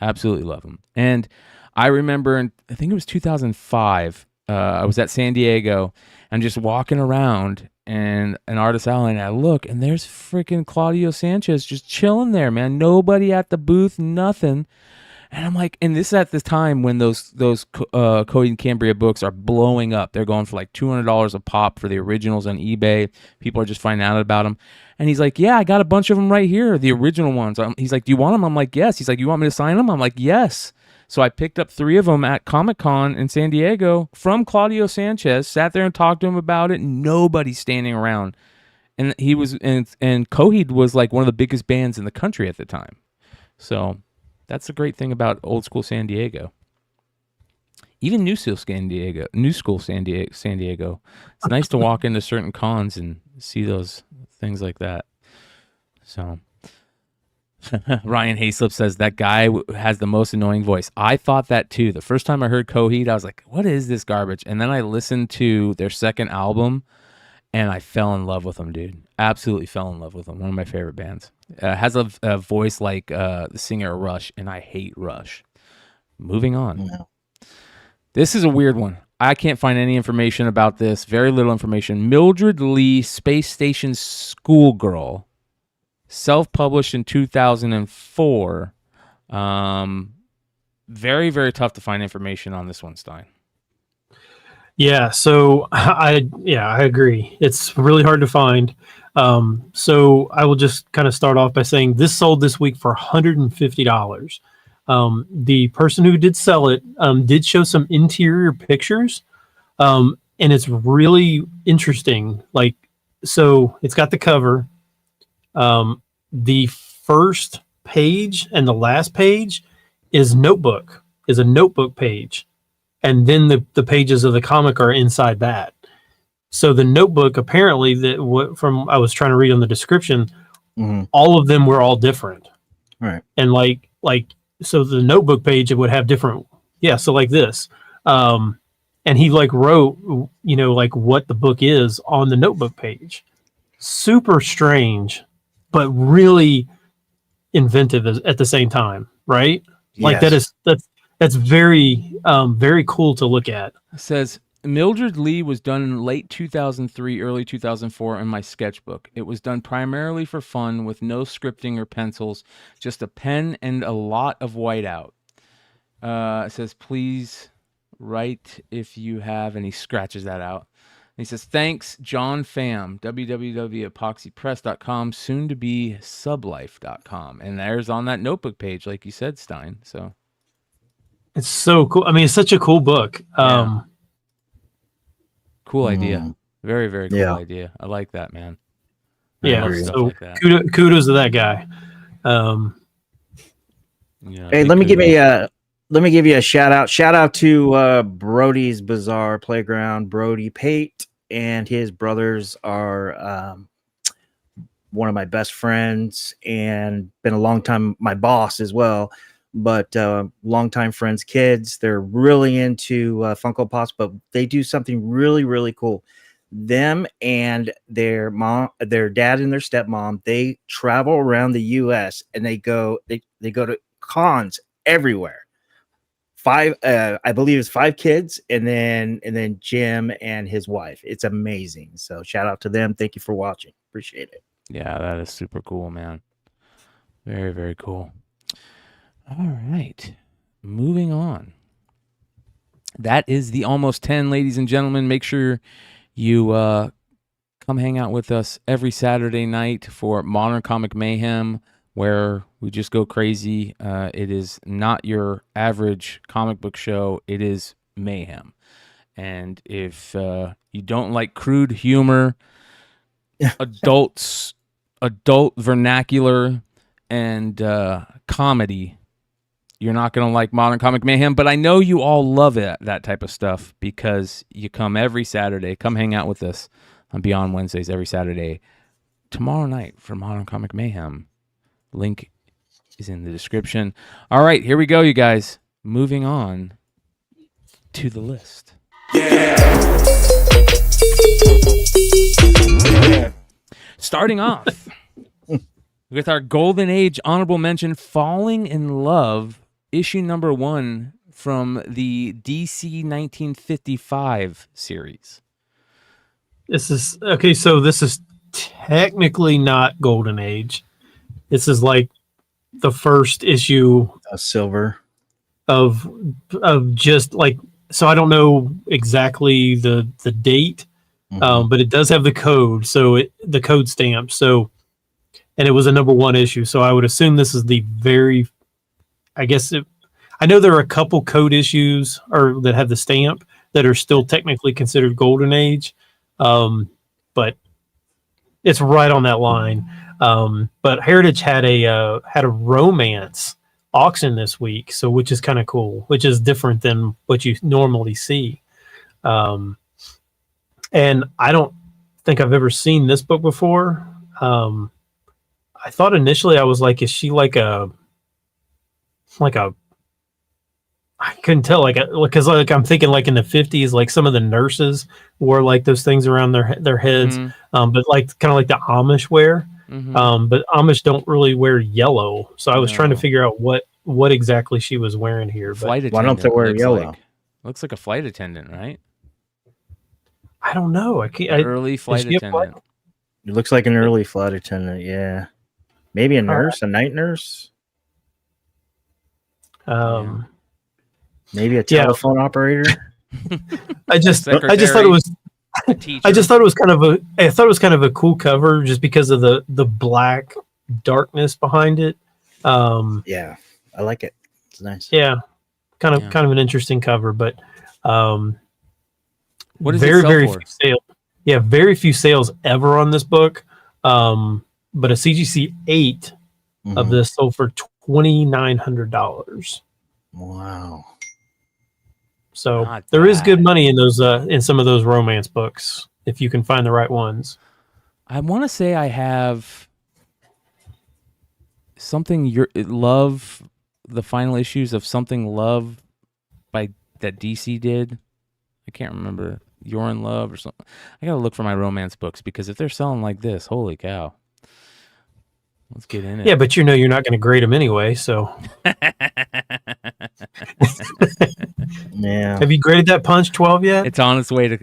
absolutely love them. And I remember, I think it was 2005. I was at San Diego and just walking around and an Artist Alley, and I look, and there's freaking Claudio Sanchez just chilling there, man. Nobody at the booth, nothing. And I'm like, and this is at the time when those Coheed and Cambria books are blowing up. They're going for like $200 a pop for the originals on eBay. People are just finding out about them. And he's like, yeah, I got a bunch of them right here, the original ones. He's like, do you want them? I'm like, yes. He's like, you want me to sign them? I'm like, yes. So I picked up 3 of them at Comic-Con in San Diego from Claudio Sanchez, sat there and talked to him about it. Nobody's standing around. And he was, and Coheed was like one of the biggest bands in the country at the time. So that's the great thing about old school San Diego. Even new school San Diego. It's nice to walk into certain cons and see those things like that. So Ryan Hayslip says that guy has the most annoying voice. I thought that too. The first time I heard Coheed, I was like, what is this garbage? And then I listened to their second album and I fell in love with them, dude. Absolutely fell in love with them. One of my favorite bands. Has a voice like the singer Rush, and I hate Rush. Moving on. No. This is a weird one. I can't find any information about this. Very little information. Mildred Lee, Space Station Schoolgirl. Self-published in 2004. Very, very tough to find information on this one, Stein. Yeah, so I agree. It's really hard to find. So I will just kind of start off by saying this sold this week for $150. The person who did sell it did show some interior pictures, and it's really interesting. Like, so it's got the cover. The first page and the last page is a notebook page. And then the pages of the comic are inside that. So the notebook, apparently, from I was trying to read on the description, all of them were all different. Right. And like so the notebook page, it would have different, so like this. And he like wrote, like what the book is on the notebook page. Super strange, but really inventive at the same time, right? Like Yes. that's very, very cool to look at. It says, Mildred Lee was done in late 2003, early 2004 in my sketchbook. It was done primarily for fun with no scripting or pencils, just a pen and a lot of whiteout. It says, please write if you have, and he scratches that out. And he says, thanks, John Pham, www.epoxypress.com, soon to be sublife.com. And there's on that notebook page, like you said, Stein. So it's so cool. I mean, it's such a cool book. Yeah. Cool idea. Very, very cool idea. I like that, man. So like that. kudos to that guy. Hey, let me give you a shout out. Shout out to Brody's Bizarre Playground, Brody Pate. and his brothers are one of my best friends and been a long time my boss as well. But longtime friends, kids, they're really into Funko Pops, but they do something really, really cool. Them and their dad and their stepmom, they travel around the U.S. and they go to cons everywhere. I believe it's 5 kids, and then Jim and his wife. It's amazing. So shout out to them. Thank you for watching. Appreciate it. Yeah, that is super cool, man. Very, very cool. All right, moving on. That is the Almost 10, ladies and gentlemen. Make sure you come hang out with us every Saturday night for Modern Comic Mayhem, where we just go crazy. It is not your average comic book show. It is mayhem. And if you don't like crude humor, adult vernacular, and comedy, you're not going to like Modern Comic Mayhem, but I know you all love that type of stuff because you come every Saturday. Come hang out with us on Beyond Wednesdays every Saturday. Tomorrow night for Modern Comic Mayhem. Link is in the description. All right, here we go, you guys. Moving on to the list. Yeah. Starting off with our Golden Age honorable mention, Falling in Love, issue number 1 from the DC 1955 series. This is okay. So this is technically not Golden Age. This is like the first issue Silver of just like, so I don't know exactly the date, but it does have the code. So the code stamp. So, and it was a number 1 issue. So I would assume this is the very, I know there are a couple code issues or that have the stamp that are still technically considered Golden Age. But it's right on that line. But Heritage had a romance auction this week, so which is kind of cool, which is different than what you normally see. And I don't think I've ever seen this book before. I thought initially I was like, is she like a I couldn't tell, because I'm thinking like in the 50s, like some of the nurses wore like those things around their heads, but like kind of like the Amish wear. But Amish don't really wear yellow, so I was trying to figure out what exactly she was wearing here. But why don't they wear yellow? Looks like a flight attendant, right? I don't know. I can't. Early flight attendant. It looks like an early flight attendant. Yeah, maybe a nurse, a night nurse. Maybe a telephone operator. I just thought it was. I just thought it was kind of a cool cover just because of the black darkness behind it. Yeah, I like it. It's nice. Yeah, kind of an interesting cover, but what is it sell for? Few sales. Yeah, very few sales ever on this book. But a CGC 8 of this sold for $2,900. Wow. So there is good money in those in some of those romance books if you can find the right ones. I want to say I have something Love, the final issues of Something Love by that DC did. I can't remember. You're in Love or something. I gotta look for my romance books because if they're selling like this, holy cow. Let's get in it. Yeah, but you're not going to grade them anyway. So, yeah. Have you graded that Punch 12 yet? It's on its way to.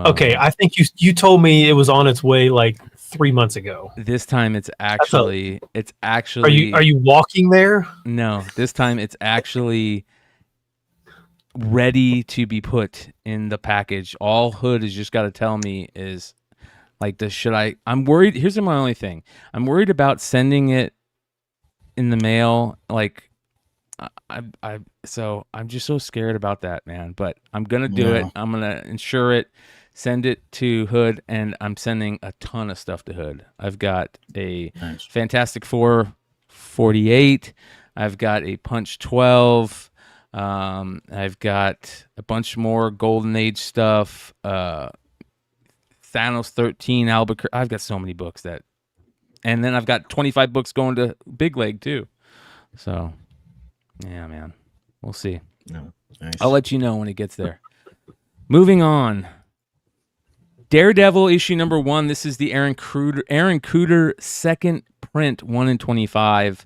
Okay, I think you told me it was on its way like 3 months ago. This time it's actually. Are you walking there? No, this time it's actually ready to be put in the package. All Hood has just got to tell me is. Like, I'm worried. Here's my only thing. I'm worried about sending it in the mail. Like, so I'm just so scared about that, man. But I'm going to do it. I'm going to insure it, send it to Hood, and I'm sending a ton of stuff to Hood. I've got a Fantastic Four 48. I've got a Punch 12. I've got a bunch more Golden Age stuff. Thanos 13, Albuquerque. I've got so many books and then I've got 25 books going to Big Leg too. So, yeah, man, we'll see. No, nice. I'll let you know when it gets there. Moving on. Daredevil issue number 1. This is the Aaron Cooter second print, 1 in 25.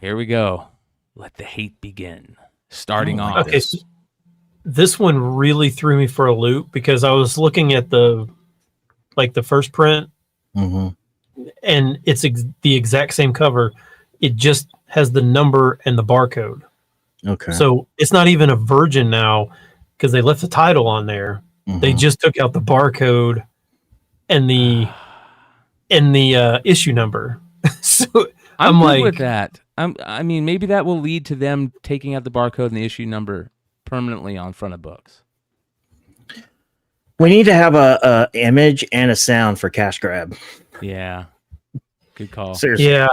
Here we go. Let the hate begin. Starting off. Okay, so this one really threw me for a loop because I was looking at the first print, Mm-hmm. and it's the exact same cover. It just has the number and the barcode. Okay. So it's not even a Virgin now because they left the title on there. Mm-hmm. They just took out the barcode and the issue number. So I'm I'm good like, with that. I mean, maybe that will lead to them taking out the barcode and the issue number permanently on front of books. We need to have a image and a sound for Cash Grab. Yeah. Good call. Seriously. yeah.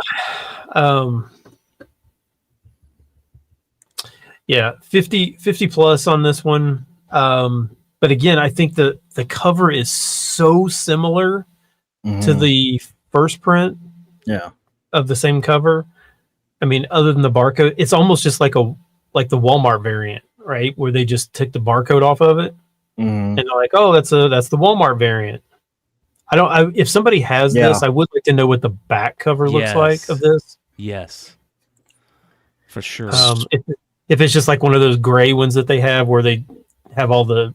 Yeah, 50 plus on this one. But again, I think the cover is so similar to the first print of the same cover. I mean, other than the barcode, it's almost just like the Walmart variant, right? Where they just took the barcode off of it. And they're like, oh, that's the Walmart variant. If somebody has this, I would like to know what the back cover looks like of this. Yes. For sure. If it's just like one of those gray ones that they have where they have all the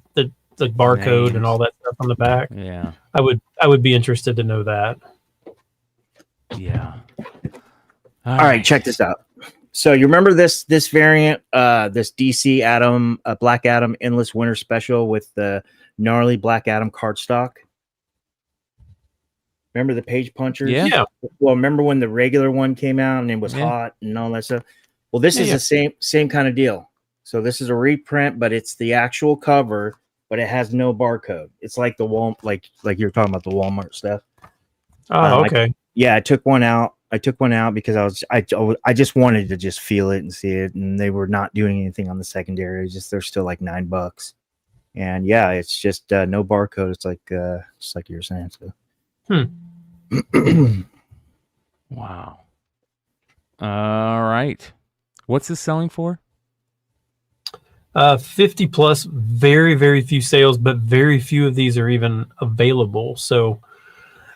barcode Names. and all that stuff on the back. Yeah. I would be interested to know that. Yeah. All right, check this out. So you remember this variant, this DC Adam, Black Adam Endless Winter Special with the gnarly Black Adam cardstock? Remember the page punchers? Yeah. Well, remember when the regular one came out and it was hot and all that stuff? Well, this is the same kind of deal. So this is a reprint, but it's the actual cover, but it has no barcode. It's like the like you were talking about the Walmart stuff. Oh, okay. I took one out. Because I just wanted to just feel it and see it, and they were not doing anything on the secondary. They're still like $9, and it's just no barcode. It's like just like you were saying. So. Wow. All right. What's this selling for? 50 plus, very, very few sales, but very few of these are even available. So,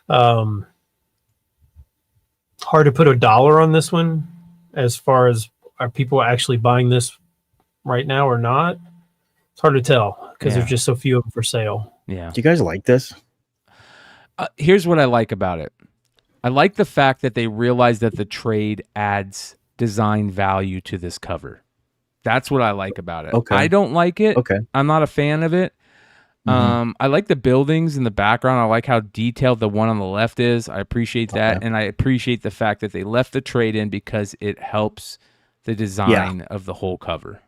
hard to put a dollar on this one as far as are people actually buying this right now or not. It's hard to tell because there's just so few of them for sale. Yeah. Do you guys like this? Here's what I like about it. I like the fact that they realize that the trade adds design value to this cover. That's what I like about it. Okay. I don't like it. Okay. I'm not a fan of it. I like the buildings in the background. I like how detailed the one on the left is. I appreciate that. Okay. And I appreciate the fact that they left the trade in because it helps the design of the whole cover.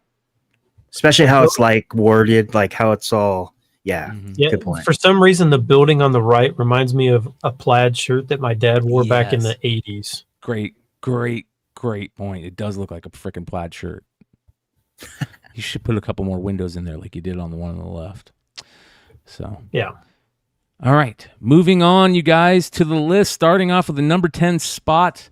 Especially how it's like worded, like how it's all. Yeah. Yeah. Good point. For some reason, the building on the right reminds me of a plaid shirt that my dad wore back in the 80s. Great point. It does look like a freaking plaid shirt. You should put a couple more windows in there like you did on the one on the left. So, yeah. All right. Moving on, you guys, to the list. Starting off with the number 10 spot,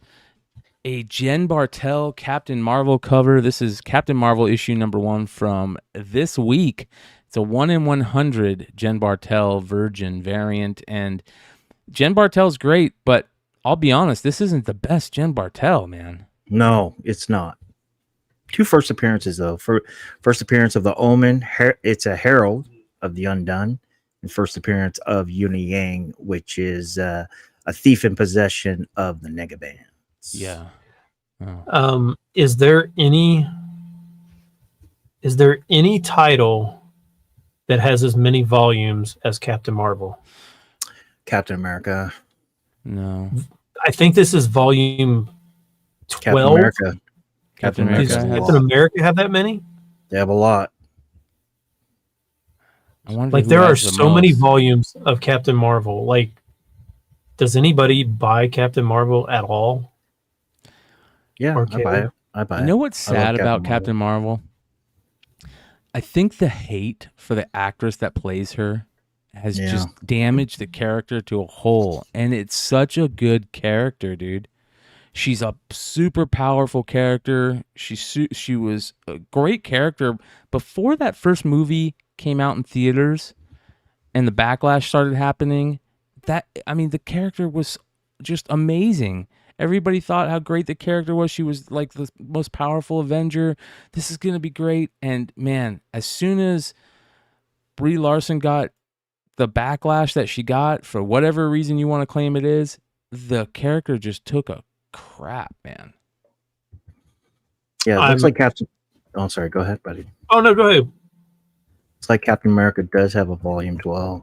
a Jen Bartell Captain Marvel cover. This is Captain Marvel issue number 1 from this week. It's a 1 in 100 Jen Bartell Virgin variant. And Jen Bartell's great, but I'll be honest, this isn't the best Jen Bartell, man. No, it's not. 2 first appearances, though. First appearance of the Omen. It's a Herald of the Undone. And first appearance of Uni Yang, which is a thief in possession of the Negabands. Yeah. Oh. Is there any title that has as many volumes as Captain Marvel? Captain America. No. I think this is volume 12. Captain America. Captain Does America. Captain America have that many? They have a lot. I wonder Like who there are has the so many most. volumes of Captain Marvel. Like, does anybody buy Captain Marvel at all? Yeah, Or I buy it. I buy You it. know what's I love sad about Captain Marvel? I think the hate for the actress that plays her has just damaged the character to a whole. And it's such a good character, dude. She's a super powerful character. She was a great character before that first movie came out in theaters and the backlash started happening. The character was just amazing. Everybody thought how great the character was. She was like the most powerful Avenger. This is going to be great. And man, as soon as Brie Larson got the backlash that she got, for whatever reason you want to claim it is, the character just took a crap, man. Yeah, it looks like Captain. Oh, sorry. Go ahead, buddy. Oh no, go ahead. It's like Captain America does have a volume 12.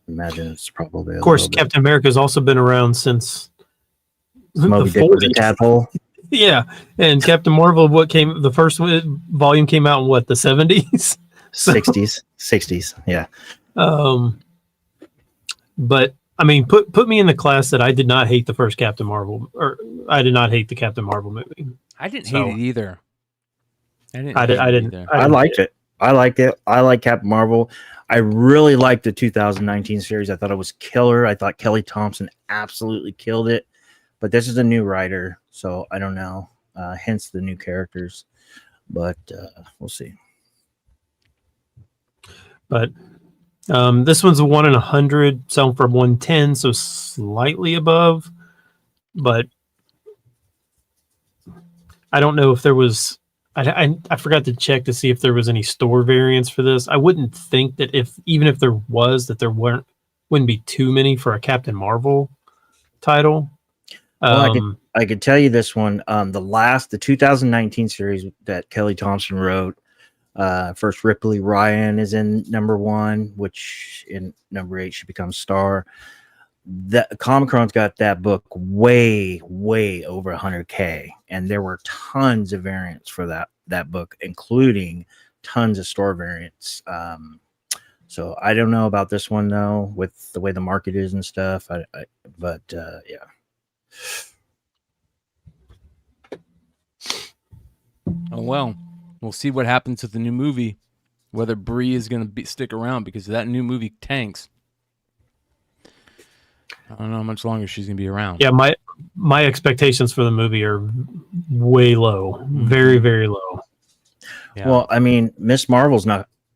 Imagine it's probably. Of course, Captain America has also been around since Moby Dick was a tadpole. Yeah, and Captain Marvel, the first volume came out in what, the 70s? 60s, yeah. But I mean, put me in the class that I did not hate the first Captain Marvel, or I did not hate the Captain Marvel movie. I didn't hate it either. I didn't. I liked it. I liked it. I like Captain Marvel. I really liked the 2019 series. I thought it was killer. I thought Kelly Thompson absolutely killed it. But this is a new writer, so I don't know. Hence the new characters. But we'll see. But this one's a 1 in 100, selling for 110, so slightly above. But I don't know if there was. I forgot to check to see if there was any store variants for this. I wouldn't think that even if there was, that there wouldn't be too many for a Captain Marvel title. Well, I could tell you this one. The 2019 series that Kelly Thompson wrote. First, Ripley Ryan is in number 1, which in number 8 she becomes Star. The Comicron's got that book way over 100K, and there were tons of variants for that book, including tons of store variants. So I don't know about this one though, with the way the market is and stuff. But yeah. Oh well, we'll see what happens with the new movie. Whether Brie is going to stick around, because that new movie tanks. I don't know how much longer she's going to be around. Yeah, my expectations for the movie are way low, very very low. Yeah. Well, I mean, Miss Marvel's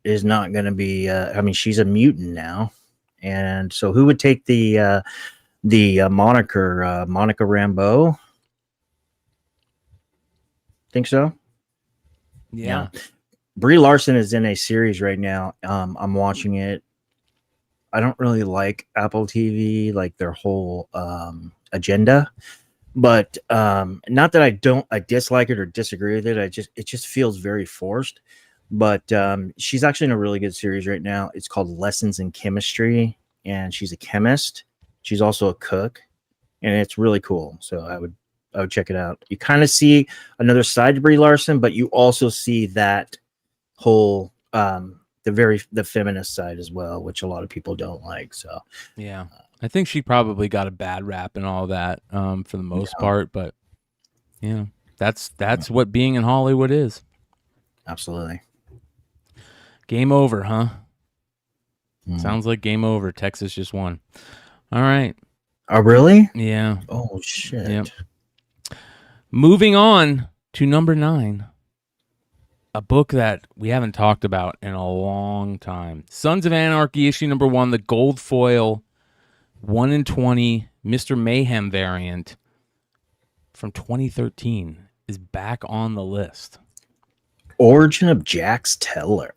is not going to be. I mean, she's a mutant now, and so who would take the moniker? Monica Rambeau. Think so? Yeah. Brie Larson is in a series right now. I'm watching it. I don't really like Apple TV, like their whole agenda, but not that I dislike it or disagree with it. It just feels very forced. But she's actually in a really good series right now. It's called Lessons in Chemistry, and she's a chemist. She's also a cook, and it's really cool. So I would check it out. You kind of see another side to Brie Larson, but you also see that whole the feminist side as well, which a lot of people don't like. So yeah, I think she probably got a bad rap and all that for the most part, but yeah, that's what being in Hollywood is. Absolutely. Game over, huh? Sounds like game over. Texas just won. All right. Oh, really? Yeah. Oh, shit. Yep. Moving on to number 9. A book that we haven't talked about in a long time. Sons of Anarchy, issue number 1, the gold foil, 1 in 20, Mr. Mayhem variant from 2013 is back on the list. Origin of Jax Teller.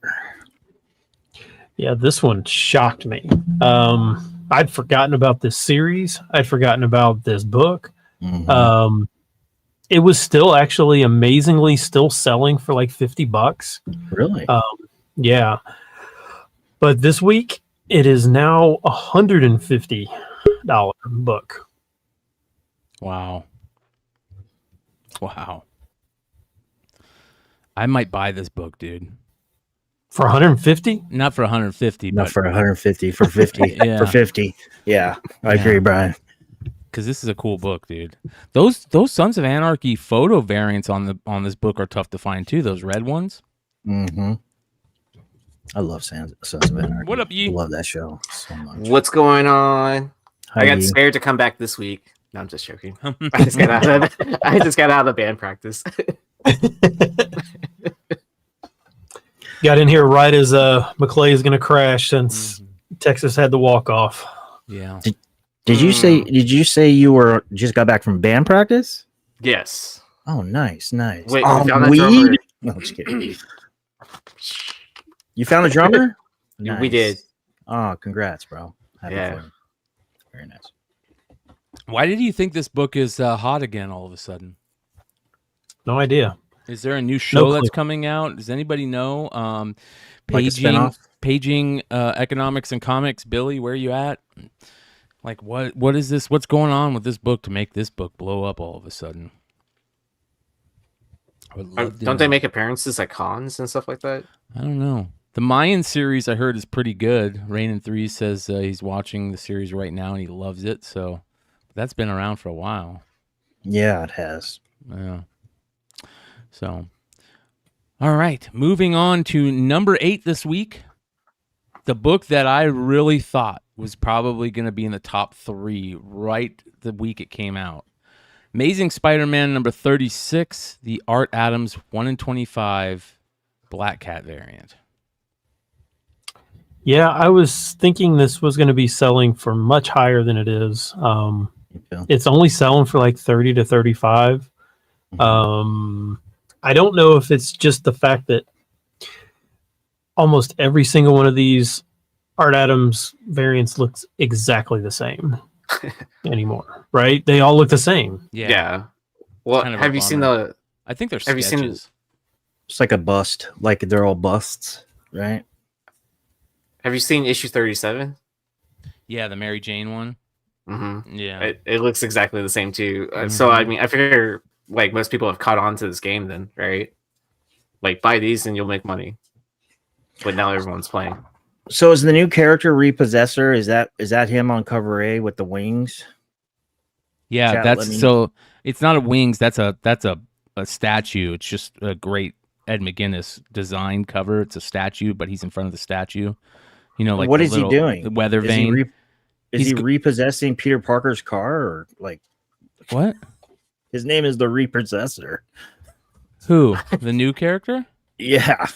Yeah, this one shocked me. I'd forgotten about this series. I'd forgotten about this book. Mm-hmm. It was still actually amazingly still selling for like $50. Really? Yeah. But this week it is now $150 book. Wow. I might buy this book, dude. For 150? Not for 150, Not but for 150, for 50. Yeah. For 50. Yeah. I agree, Brian. because this is a cool book, dude. Those Sons of Anarchy photo variants on this book are tough to find too. Those red ones. Mm-hmm. I love Sons of Anarchy. What up, Yee? I love that show so much. What's going on? Hi, I got Yee. spared to come back this week. No, I'm just joking. I just got out of the band practice. Got in here right as McClay is going to crash since Texas had the walk off. Yeah. Did you say? Did you say you were just got back from band practice? Yes. Oh, nice. Wait, Oh, we found a weed? drummer. No, I'm just kidding. You found a drummer? We did. Oh, congrats, bro. Happy Yeah. for you. Very nice. Why did you think this book is hot again all of a sudden? No idea. Is there a new show clue. that's coming out? Does anybody know? Like a spinoff? Paging economics and comics. Billy, where you at? Like, what is this? What's going on with this book to make this book blow up all of a sudden? I would love to Don't they know. make appearances at cons and stuff like that? I don't know. The Mayan series I heard is pretty good. Rain and Three says he's watching the series right now and he loves it. So that's been around for a while. Yeah, it has. Yeah. So, all right. Moving on to number 8 this week. The book that I really thought was probably going to be in the top 3 right the week it came out. Amazing Spider-Man number 36, the Art Adams 1 in 25 Black Cat variant. Yeah, I was thinking this was going to be selling for much higher than it is. Yeah. It's only selling for like 30 to 35. I don't know if it's just the fact that almost every single one of these Art Adams variants looks exactly the same anymore, right? They all look the same. Yeah. Well, Kind of a have you seen bummer. the? I think they're Have you sketches. seen- It's like a bust. Like they're all busts, right? Have you seen issue 37? Yeah, the Mary Jane one. Mm-hmm. Yeah. It looks exactly the same too. So I mean, I figure like most people have caught on to this game, then, right? Like buy these and you'll make money. But now everyone's playing. So is the new character Repossessor? Is that him on cover A with the wings? Yeah, Chat, that's let me- so. It's not a wings. That's a statue. It's just a great Ed McGuinness design cover. It's a statue, but he's in front of the statue. You know, like What the is he little- doing? The weather Is he, vane. is he He's- repossessing Peter Parker's car, or like What? his name is the Repossessor? Who? The new character? Yeah,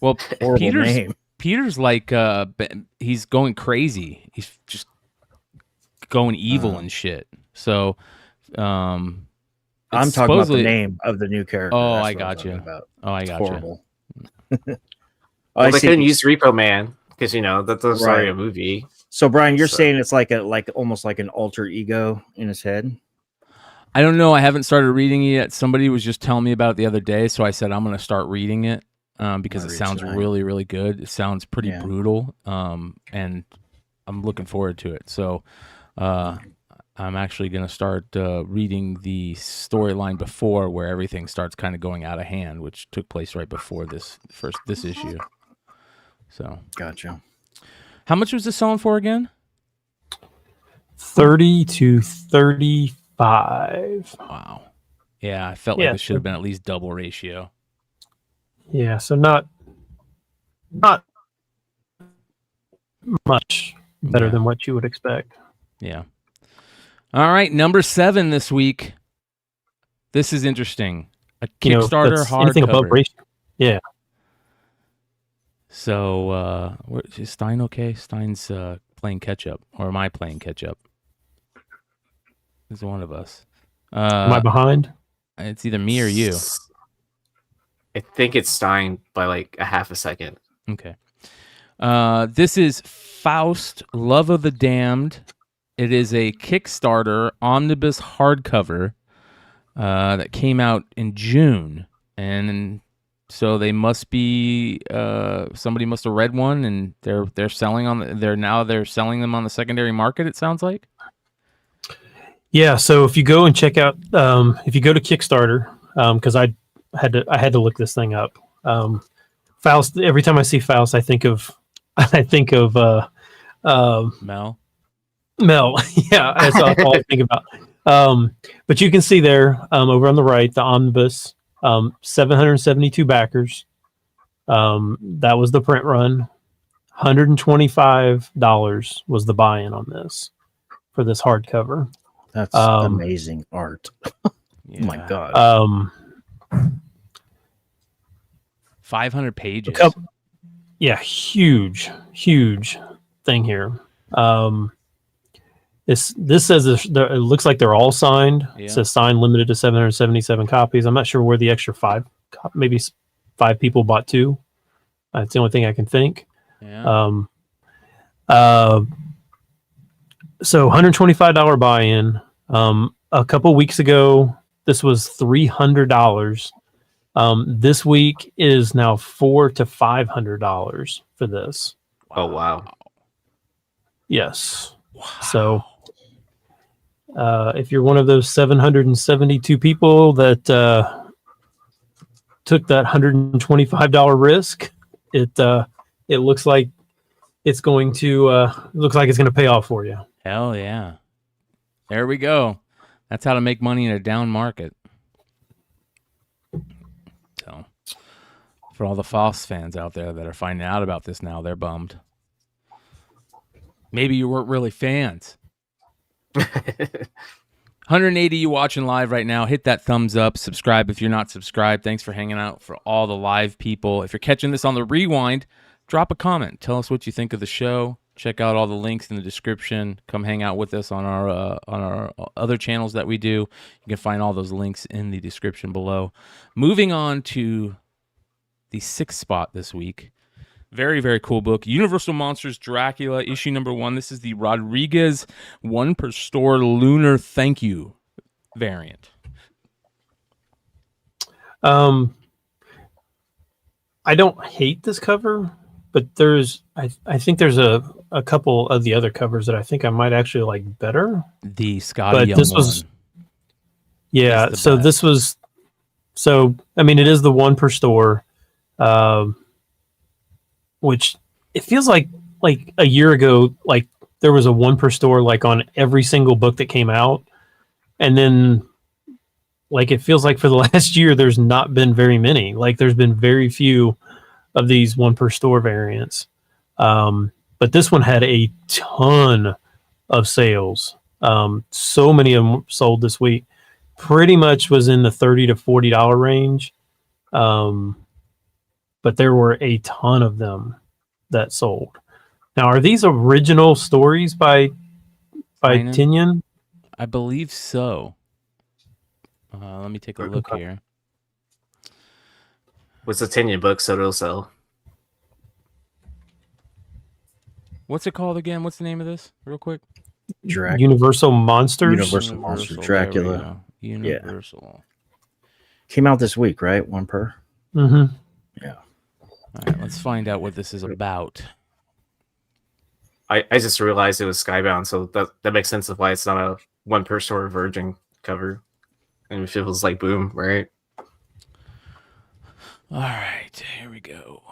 Well, horrible Peter's name. Peter's like he's going crazy. He's just going evil and shit. So, I'm it's talking about the supposedly- name of the new character. Oh, That's I what I'm got talking you. about. Oh, I It's got you. horrible. Well, they see. couldn't use Repo Man because that's already Right. a movie. So Brian, you're So- saying it's like almost like an alter ego in his head. I don't know. I haven't started reading it yet. Somebody was just telling me about it the other day, so I said I'm going to start reading it because it read sounds tonight. really, really good. It sounds pretty Yeah. brutal, and I'm looking forward to it. So I'm actually going to start reading the storyline before, where everything starts kind of going out of hand, which took place right before this issue. So, Gotcha. how much was this selling for again? 30 to 35. Wow. Yeah, I felt like Yeah, it should have been at least double ratio. Yeah, so not much better Yeah. than what you would expect. Yeah. All right, number 7 this week. This is interesting. A You know, Kickstarter that's anything above hardcover. ratio. Yeah. So, is Stein okay? Stein's playing catch up, or am I playing catch up? It's one of us. Am I behind? It's either me or you. I think it's Stein by like a half a second. Okay. This is Faust, Love of the Damned. It is a Kickstarter omnibus hardcover that came out in June, and so they must be somebody must have read one, and they're selling they're selling them on the secondary market. It sounds like. Yeah, so if you go and check out, if you go to Kickstarter, because I had to look this thing up. Faust. Every time I see Faust, I think of Mel. Mel. Yeah, that's all I think about. But you can see there over on the right, the omnibus, 772 backers. That was the print run. $125 was the buy-in on this for this hardcover. That's amazing art. Yeah. Oh my god. 500 pages. Yeah, huge thing here. This says it looks like they're all signed. Yeah. It says signed, limited to 777 copies. I'm not sure where the extra maybe 5 people bought 2. That's the only thing I can think. Yeah. So $125 buy-in. A couple weeks ago, this was $300. This week is now $400 to $500 for this. Oh wow. Yes. Wow. So if you're one of those 772 people that took that $125 risk, it looks like it's going to pay off for you. Hell yeah. There we go. That's how to make money in a down market. So, for all the Foss fans out there that are finding out about this now, they're bummed. Maybe you weren't really fans. 180 you watching live right now. Hit that thumbs up. Subscribe if you're not subscribed. Thanks for hanging out for all the live people. If you're catching this on the rewind, drop a comment. Tell us what you think of the show. Check out all the links in the description. Come hang out with us on our other channels that we do. You can find all those links in the description below. Moving on to the 6th spot this week. Very, very cool book. Universal Monsters Dracula, issue number 1. This is the Rodriguez 1 per store Lunar Thank You variant. I don't hate this cover, but I think there's a couple of the other covers that I think I might actually like better. The Scotty Young one. Yeah, so best. This was I mean it is the 1 per store. Which it feels like a year ago, like there was a 1 per store like on every single book that came out, and then like it feels like for the last year there's not been very many. Like there's been very few of these 1 per store variants, but this one had a ton of sales. So many of them sold this week. Pretty much was in the $30 to $40 range. But there were a ton of them that sold. Now, are these original stories by Tinian? I believe so. Let me take a look here. What's a Tinian book, so it'll sell. What's it called again? What's the name of this? Real quick. Dracula. Universal Monsters. Universal Monsters. Dracula. Universal. Came out this week, right? 1 per. Mm-hmm. Yeah. All right, let's find out what this is about. I just realized it was Skybound, so that makes sense of why it's not a 1 per store Virgin cover. And it feels like Boom, right? All right, here we go.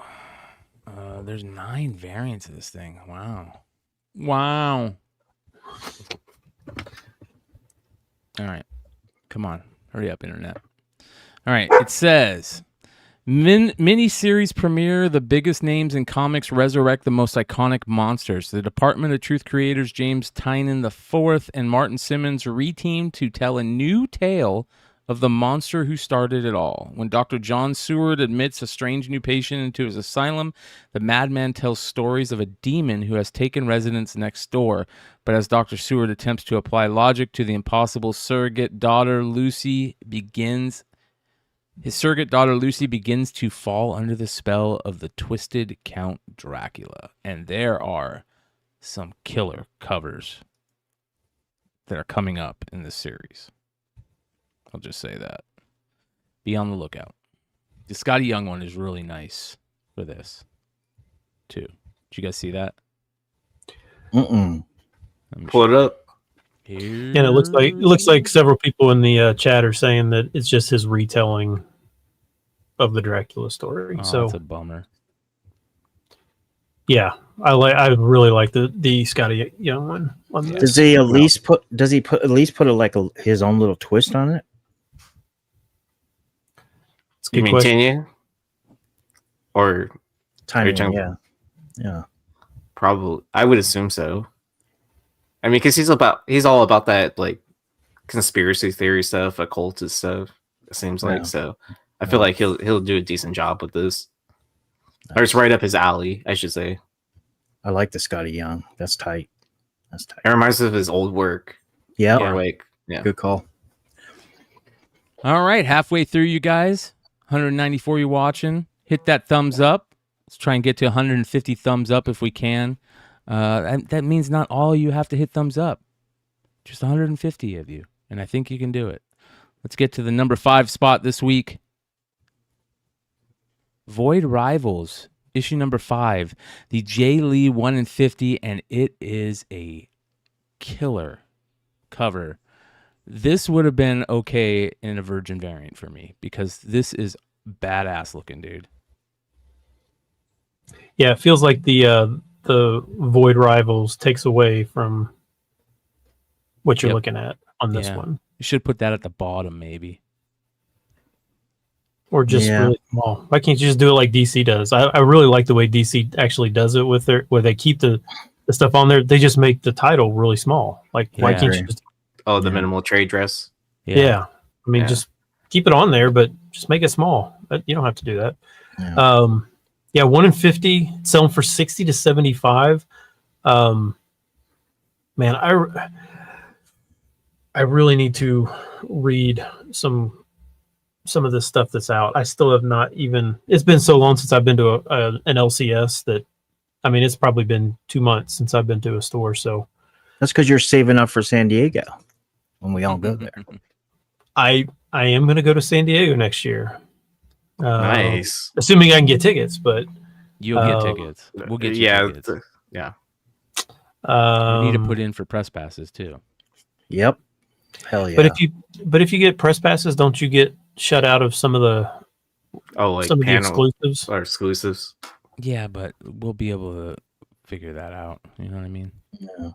There's 9 variants of this thing. Wow. All right. Come on. Hurry up, Internet. All right. It says, mini-series premiere, the biggest names in comics resurrect the most iconic monsters. The Department of Truth creators James Tynion IV and Martin Simmons reteamed to tell a new tale of the monster who started it all. When Dr. John Seward admits a strange new patient into his asylum, the madman tells stories of a demon who has taken residence next door. But as Dr. Seward attempts to apply logic to the impossible, his surrogate daughter Lucy begins to fall under the spell of the twisted Count Dracula. And there are some killer covers that are coming up in this series. I'll just say that. Be on the lookout. The Scotty Young one is really nice for this, too. Did you guys see that? Pull it up. And it looks like several people in the chat are saying that it's just his retelling of the Dracula story. Oh, so that's a bummer. Yeah, I really like the Scotty Young one on this. Does he at least put his own little twist on it? It's a You good mean question. Tanya? Or Tiny, Jungle? yeah. Probably. I would assume so. I mean, because he's all about that like conspiracy theory stuff, occultist stuff. It seems like Yeah. so. I feel like he'll do a decent job with this, or it's right up his alley, I should say. I like the Scotty Young. That's tight. It reminds me of his old work. Yeah, Or like, yeah. good call. All right, halfway through, you guys. 194 you watching. Hit that thumbs up. Let's try and get to 150 thumbs up if we can. That means not all you have to hit thumbs up. Just 150 of you. And I think you can do it. Let's get to the number 5 spot this week. Void Rivals, issue number 5. The J. Lee 1 in 50, and it is a killer cover. This would have been okay in a Virgin variant for me because this is badass looking, dude. Yeah, it feels like the Void Rivals takes away from what you're looking at on this one. You should put that at the bottom, maybe. Or just really small. Why can't you just do it like DC does? I really like the way DC actually does it with where they keep the stuff on there. They just make the title really small. Like, why can't you just... Oh, the minimal trade dress. Yeah. I mean, just keep it on there, but just make it small. You don't have to do that. Yeah, 1 in 50, selling for 60 to 75. Man, I really need to read some of this stuff that's out. I still have not even. It's been so long since I've been to an LCS that, I mean, it's probably been 2 months since I've been to a store. So that's because you're saving up for San Diego when we all go there. I am going to go to San Diego next year. Nice. Assuming I can get tickets, but you'll get tickets. We'll get you tickets. Yeah. We need to put in for press passes too. Yep. Hell yeah. But if you get press passes, don't you get shut out of some of the some of the exclusives? Or exclusives. Yeah, but we'll be able to figure that out. You know what I mean? Yeah.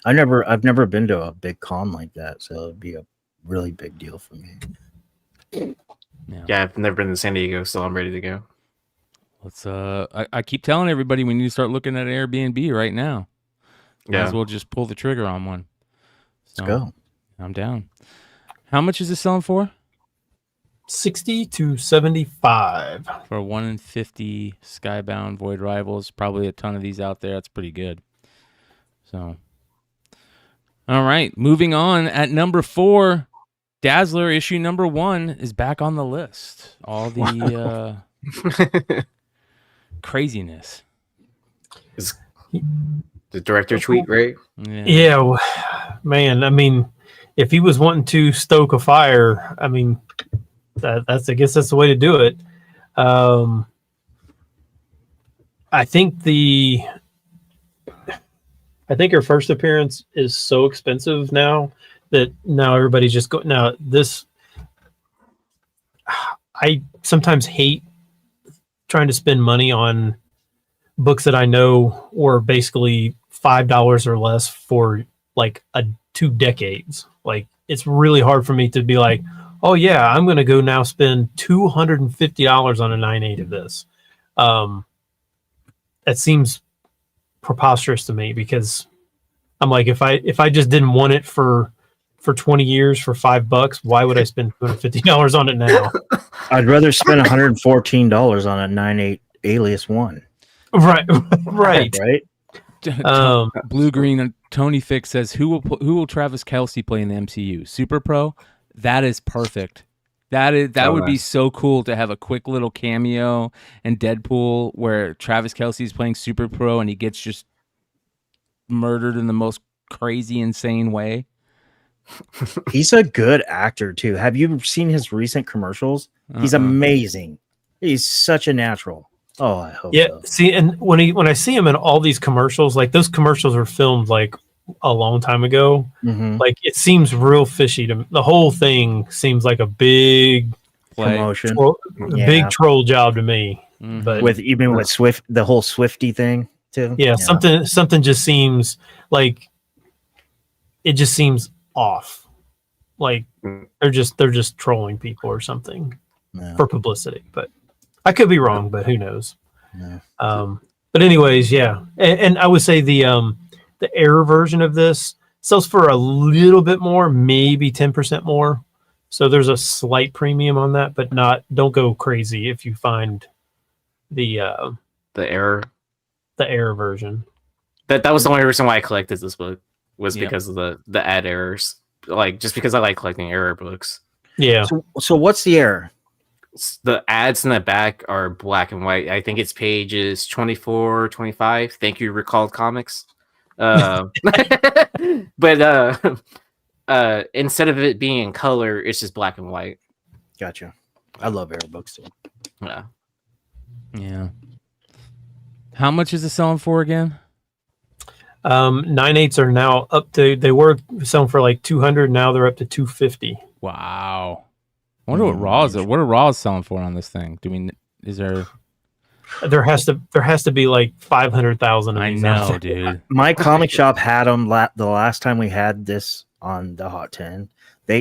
I've never been to a big con like that, so it'd be a really big deal for me. Yeah, I've never been to San Diego, so I'm ready to go. Let's I keep telling everybody we need to start looking at Airbnb right now. Might as well just pull the trigger on one. So, let's go. I'm down. How much is this selling for? 60 to 75 for 1 in 50 Skybound Void Rivals. Probably a ton of these out there. That's pretty good. So, all right, moving on. At number 4, Dazzler issue number 1 is back on the list. All the craziness. Is the director tweet, right? Yeah, man. I mean, if he was wanting to stoke a fire, I mean, that's I guess that's the way to do it. I think her first appearance is so expensive now that now everybody's just going. Now this, I sometimes hate trying to spend money on books that I know were basically $5 or less for like 2 decades. Like, it's really hard for me to be like, oh yeah, I'm going to go now spend $250 on a 9/8 of this. That seems preposterous to me because I'm like, if I just didn't want it for 20 years for $5, why would I spend $250 on it now? I'd rather spend $114 on a 9/8 Alias 1. Right. Blue Green and Tony Fix says, who will Travis Kelce play in the MCU? Super Pro? That is perfect. That would be so cool to have a quick little cameo in Deadpool where Travis Kelce is playing Super Pro and he gets just murdered in the most crazy, insane way. He's a good actor too. Have you seen his recent commercials? He's amazing. He's such a natural. Oh, I hope so. See, and when I see him in all these commercials, like those commercials were filmed like a long time ago. Mm-hmm. Like, it seems real fishy to me. The whole thing seems like a big promotion, big troll job to me. Mm-hmm. But with Swift, the whole Swifty thing. too. Yeah, something just seems like it just seems off. Like they're just trolling people or something for publicity. But I could be wrong, but who knows? Yeah. But anyways, yeah. And I would say the error version of this sells for a little bit more, maybe 10% more. So there's a slight premium on that, but don't go crazy if you find the error version. That was the only reason why I collected this book was because of the ad errors. Like just because I like collecting error books. Yeah. So what's the error? The ads in the back are black and white. I think it's pages 24, 25. Thank you, Recalled Comics. But instead of it being in color, it's just black and white. Gotcha. I love error books too. Yeah. Yeah. How much is it selling for again? 9/8s are now up to, they were selling for like 200. Now they're up to 250. Wow. I wonder what Raws are. What are Raws selling for on this thing? Is there? There has to be like 500,000. I know, dude. My comic shop had them the last time we had this on the Hot 10.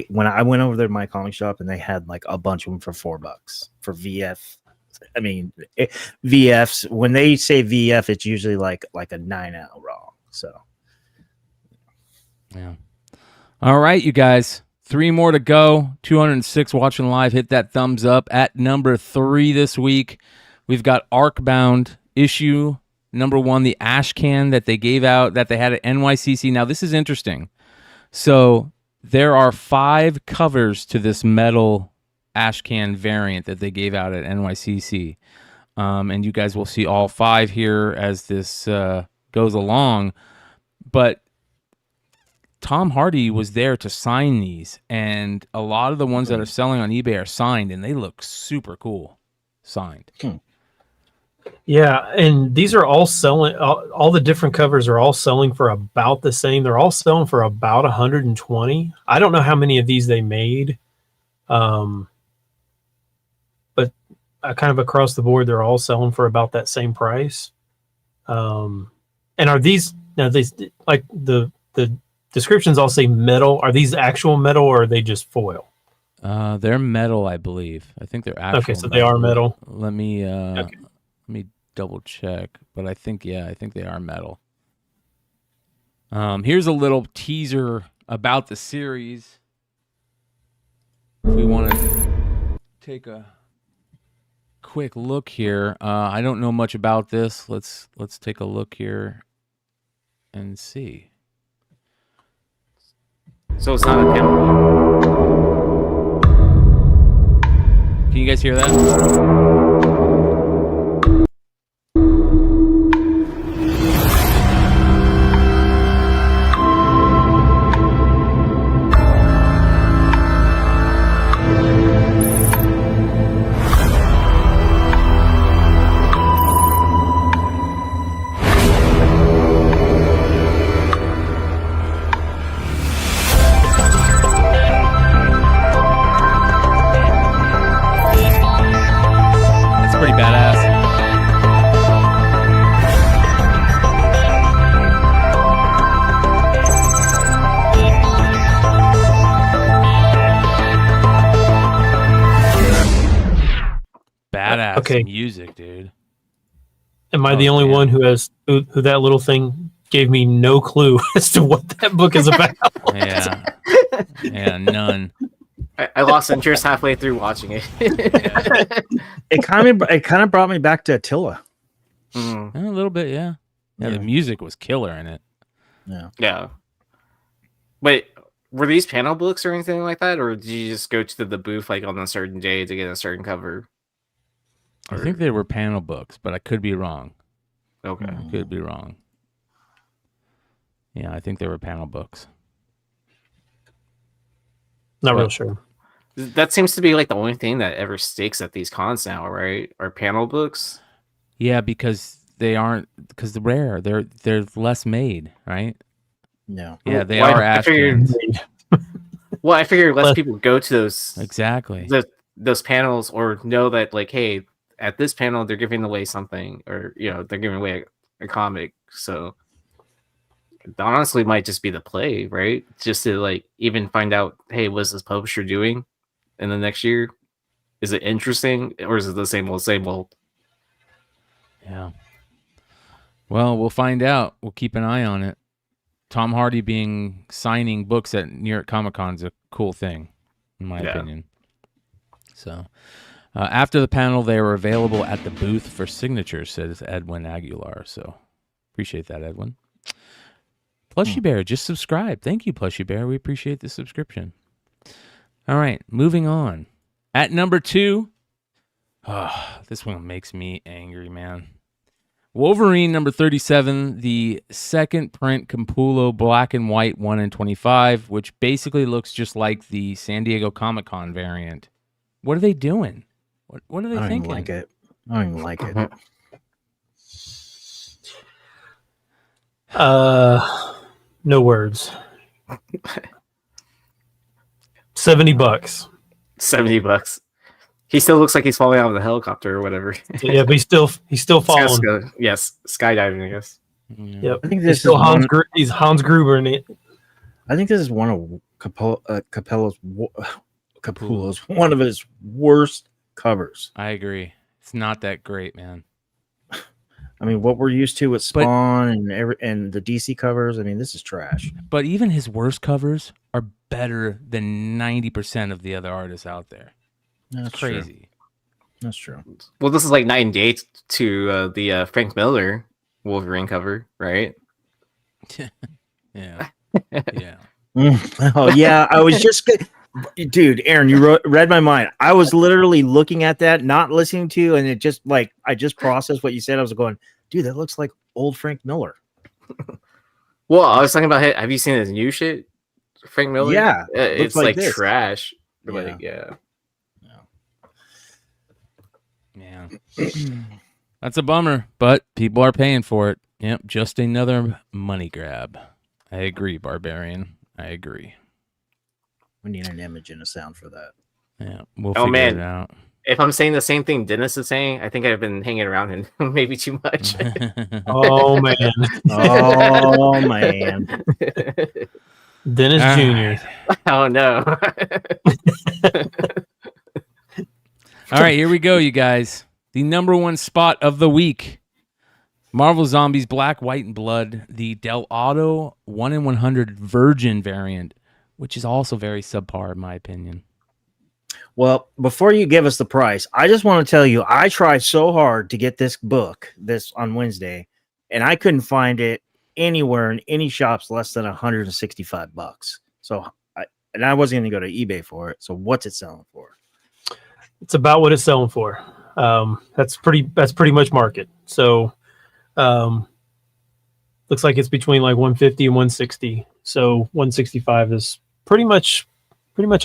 When I went over there to my comic shop and they had like a bunch of them for $4 for VF. I mean, VFs. When they say VF, it's usually like a 9 out raw. So, yeah. All right, you guys. 3 more to go. 206 watching live. Hit that thumbs up. At number 3 this week, we've got Arcbound issue number 1, the ash can that they gave out that they had at NYCC. Now, this is interesting. So there are 5 covers to this metal ash can variant that they gave out at NYCC. And you guys will see all 5 here as this goes along. But Tom Hardy was there to sign these, and a lot of the ones that are selling on eBay are signed, and they look super cool signed. Yeah, and these are all selling. All the different covers are all selling for about the same. They're all selling for about 120. I don't know how many of these they made, but kind of across the board, they're all selling for about that same price. And are these now? These like the descriptions all say metal. Are these actual metal or are they just foil? They're metal, I believe. I think they're actual. Okay, so they are metal. Let me double check, but I think they are metal. Here's a little teaser about the series. If we want to take a quick look here, I don't know much about this. Let's take a look here and see. So it's not a panel. Can you guys hear that? Okay. Music, dude. Am I the only one who that little thing gave me no clue as to what that book is about? Yeah, none. I lost interest halfway through watching it. It kind of brought me back to Attila. A little bit, yeah. The music was killer in it. Yeah. Wait, were these panel books or anything like that, or did you just go to the booth like on a certain day to get a certain cover? I think they were panel books, but I could be wrong. Okay. I could be wrong. Yeah, I think they were panel books. Not real sure. That seems to be like the only thing that ever sticks at these cons now, right? Are panel books? Yeah, because they're rare. They're less made, right? No. Yeah, they are ash cans. Well, I figured less people go to those exactly those panels or know that like, hey, at this panel they're giving away something, or they're giving away a comic. So it honestly might just be the play, right? Just to like even find out, hey, what's this publisher doing in the next year? Is it interesting or is it the same old, same old? Yeah. Well, we'll find out. We'll keep an eye on it. Tom Hardy signing books at New York Comic Con is a cool thing, in my opinion. So, after the panel, they were available at the booth for signatures, says Edwin Aguilar. So, appreciate that, Edwin. Plushy Bear, just subscribe. Thank you, Plushy Bear. We appreciate the subscription. All right, moving on. At number 2, this one makes me angry, man. Wolverine number 37, the second print Capullo black and white 1 in 25, which basically looks just like the San Diego Comic-Con variant. What are they doing? What are they thinking? I don't even like it. No words. $70. $70. He still looks like he's falling out of the helicopter or whatever. Yeah, but he's still falling. Yes, skydiving, I guess. Yep. I think He's this still is he's Hans Gruber in it. I think this is one of Capullo's one of his worst covers. I agree. It's not that great, man. I mean, what we're used to with Spawn and the DC covers, I mean, this is trash. But even his worst covers are better than 90% of the other artists out there. That's Crazy. True. That's true. Well, this is like night and day to the Frank Miller Wolverine cover, right? Yeah. Yeah. Oh, yeah. I was just... Dude, Aaron, you read my mind. I was literally looking at that, not listening to you, and it just like I just processed what you said. I was going, dude, that looks like old Frank Miller. Well, I was talking about, have you seen his new shit, Frank Miller? Yeah, it's like this. trash. Yeah. Like, yeah. That's a bummer, but people are paying for it. Yep, just another money grab. I agree, Barbarian. I agree. We need an image and a sound for that. Yeah, we'll figure it out. If I'm saying the same thing Dennis is saying, I think I've been hanging around him maybe too much. Oh man. Oh man. Dennis Jr. Oh no. All right, here we go, you guys. The number 1 spot of the week. Marvel Zombies Black, White, and Blood, the Del Auto 1 in 100 Virgin variant, which is also very subpar in my opinion. Well, before you give us the price, I just want to tell you, I tried so hard to get this book on Wednesday, and I couldn't find it anywhere in any shops less than $165. So, I wasn't going to go to eBay for it. So, what's it selling for? It's about what it's selling for. That's pretty much market. So, looks like it's between like 150 and 160. So 165 is pretty much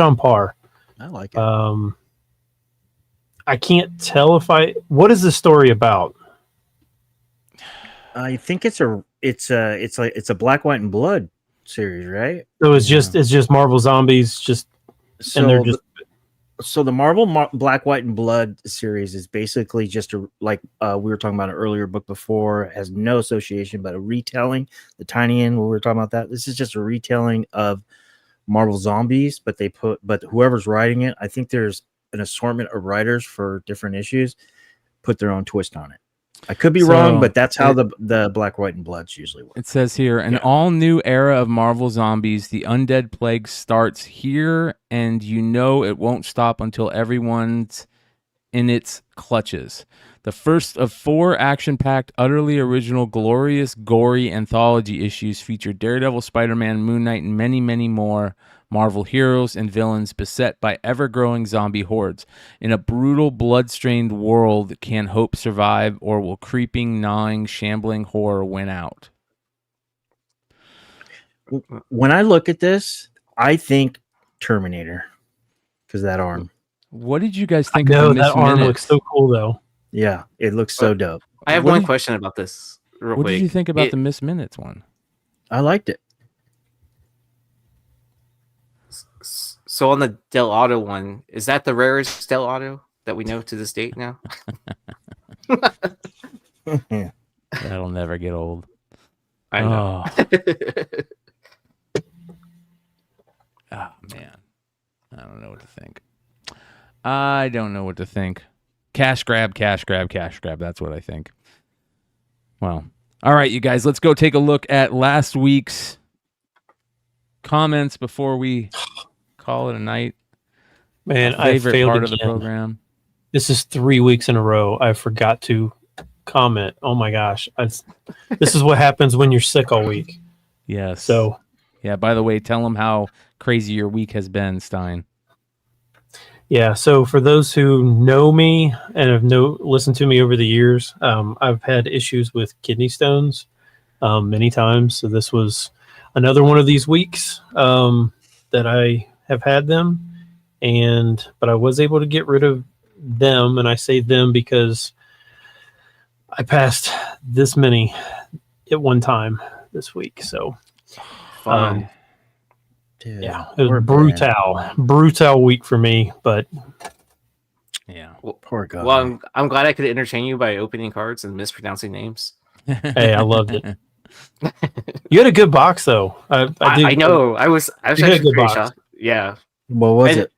on par. I like it. I can't tell what is the story about? I think it's a Black, White, and Blood series, right? So it's just Marvel Zombies, and they're just. So the Marvel Black, White, and Blood series is basically just we were talking about an earlier book before, has no association, but a retelling. The Tiny Inn, we were talking about that. This is just a retelling of Marvel Zombies, but whoever's writing it, I think there's an assortment of writers for different issues, put their own twist on it. I could be wrong, but that's how the Black, White, and Bloods usually work. It says here, an all-new era of Marvel Zombies. The undead plague starts here, and it won't stop until everyone's in its clutches. The first of 4 action-packed, utterly original, glorious, gory anthology issues feature Daredevil, Spider-Man, Moon Knight, and many, many more Marvel heroes and villains beset by ever-growing zombie hordes. In a brutal, blood-stained world, can hope survive, or will creeping, gnawing, shambling horror win out? When I look at this, I think Terminator, because that arm. What did you guys think No, of the that arm looks so cool, though. Yeah, it looks so dope. I have one question about this. Real what quick. did you think about the Miss Minutes one? I liked it. So on the Del Auto one, is that the rarest Del Auto that we know to this date now? That'll never I get old. I know. Oh man, I don't know what to think. I don't know what to think. Cash grab, cash grab, cash grab. That's what I think. Well, all right, you guys, let's go take a look at last week's comments before we call it a night. Man, My I favorite failed part of the again. program. This is 3 weeks in a row. I forgot to comment. Oh my gosh. This is what happens when you're sick all week. Yes. So, yeah, by the way, tell them how crazy your week has been, Stein. yeah. So for those who know me and have listened to me over the years, I've had issues with kidney stones many times. So this was another one of these weeks that I have had them. But I was able to get rid of them. And I say them because I passed this many at one time this week. So, Fun. Dude, yeah, it was poor brutal week for me, but Yeah. Poor guy. Well, I'm glad I could entertain you by opening cards and mispronouncing names. hey, I loved it. You had a good box though. I know. I was You had a actually good pretty box. shocked. Yeah. What was it?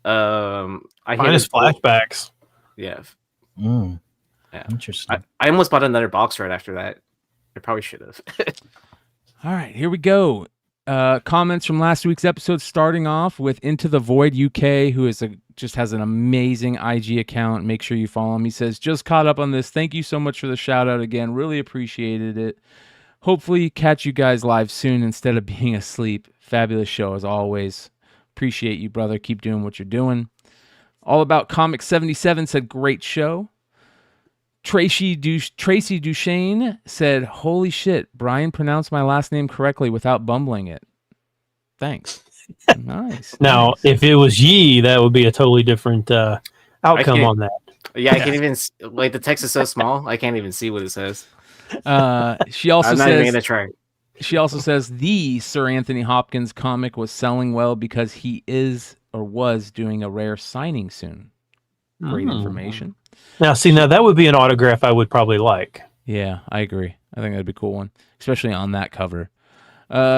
I hit Minus a- flashbacks. Yeah. Mm, Yeah. interesting. I almost bought another box right after that. I probably should have. All right, here we go. Comments from last week's episode, starting off with Into the Void UK, who is just has an amazing IG account. Make sure you follow him. He says, just caught up on this. Thank you so much for the shout out again. Really appreciated it. Hopefully catch you guys live soon instead of being asleep. Fabulous show as always. Appreciate you, brother. Keep doing what you're doing. All About Comic 77 said, great show. Tracy Duchesne said, holy shit, Brian pronounced my last name correctly without bumbling it. Thanks. Nice. Now, nice. if it was Yee, that would be a totally different outcome on that. Yeah, I can't even like the text is so small. I can't even see what it says. She also I'm not even says gonna try. she also says the Sir Anthony Hopkins comic was selling well because he is or was doing a rare signing soon. Great information. Now, see, that would be an autograph I would probably like. Yeah, I agree. I think that'd be a cool one, especially on that cover.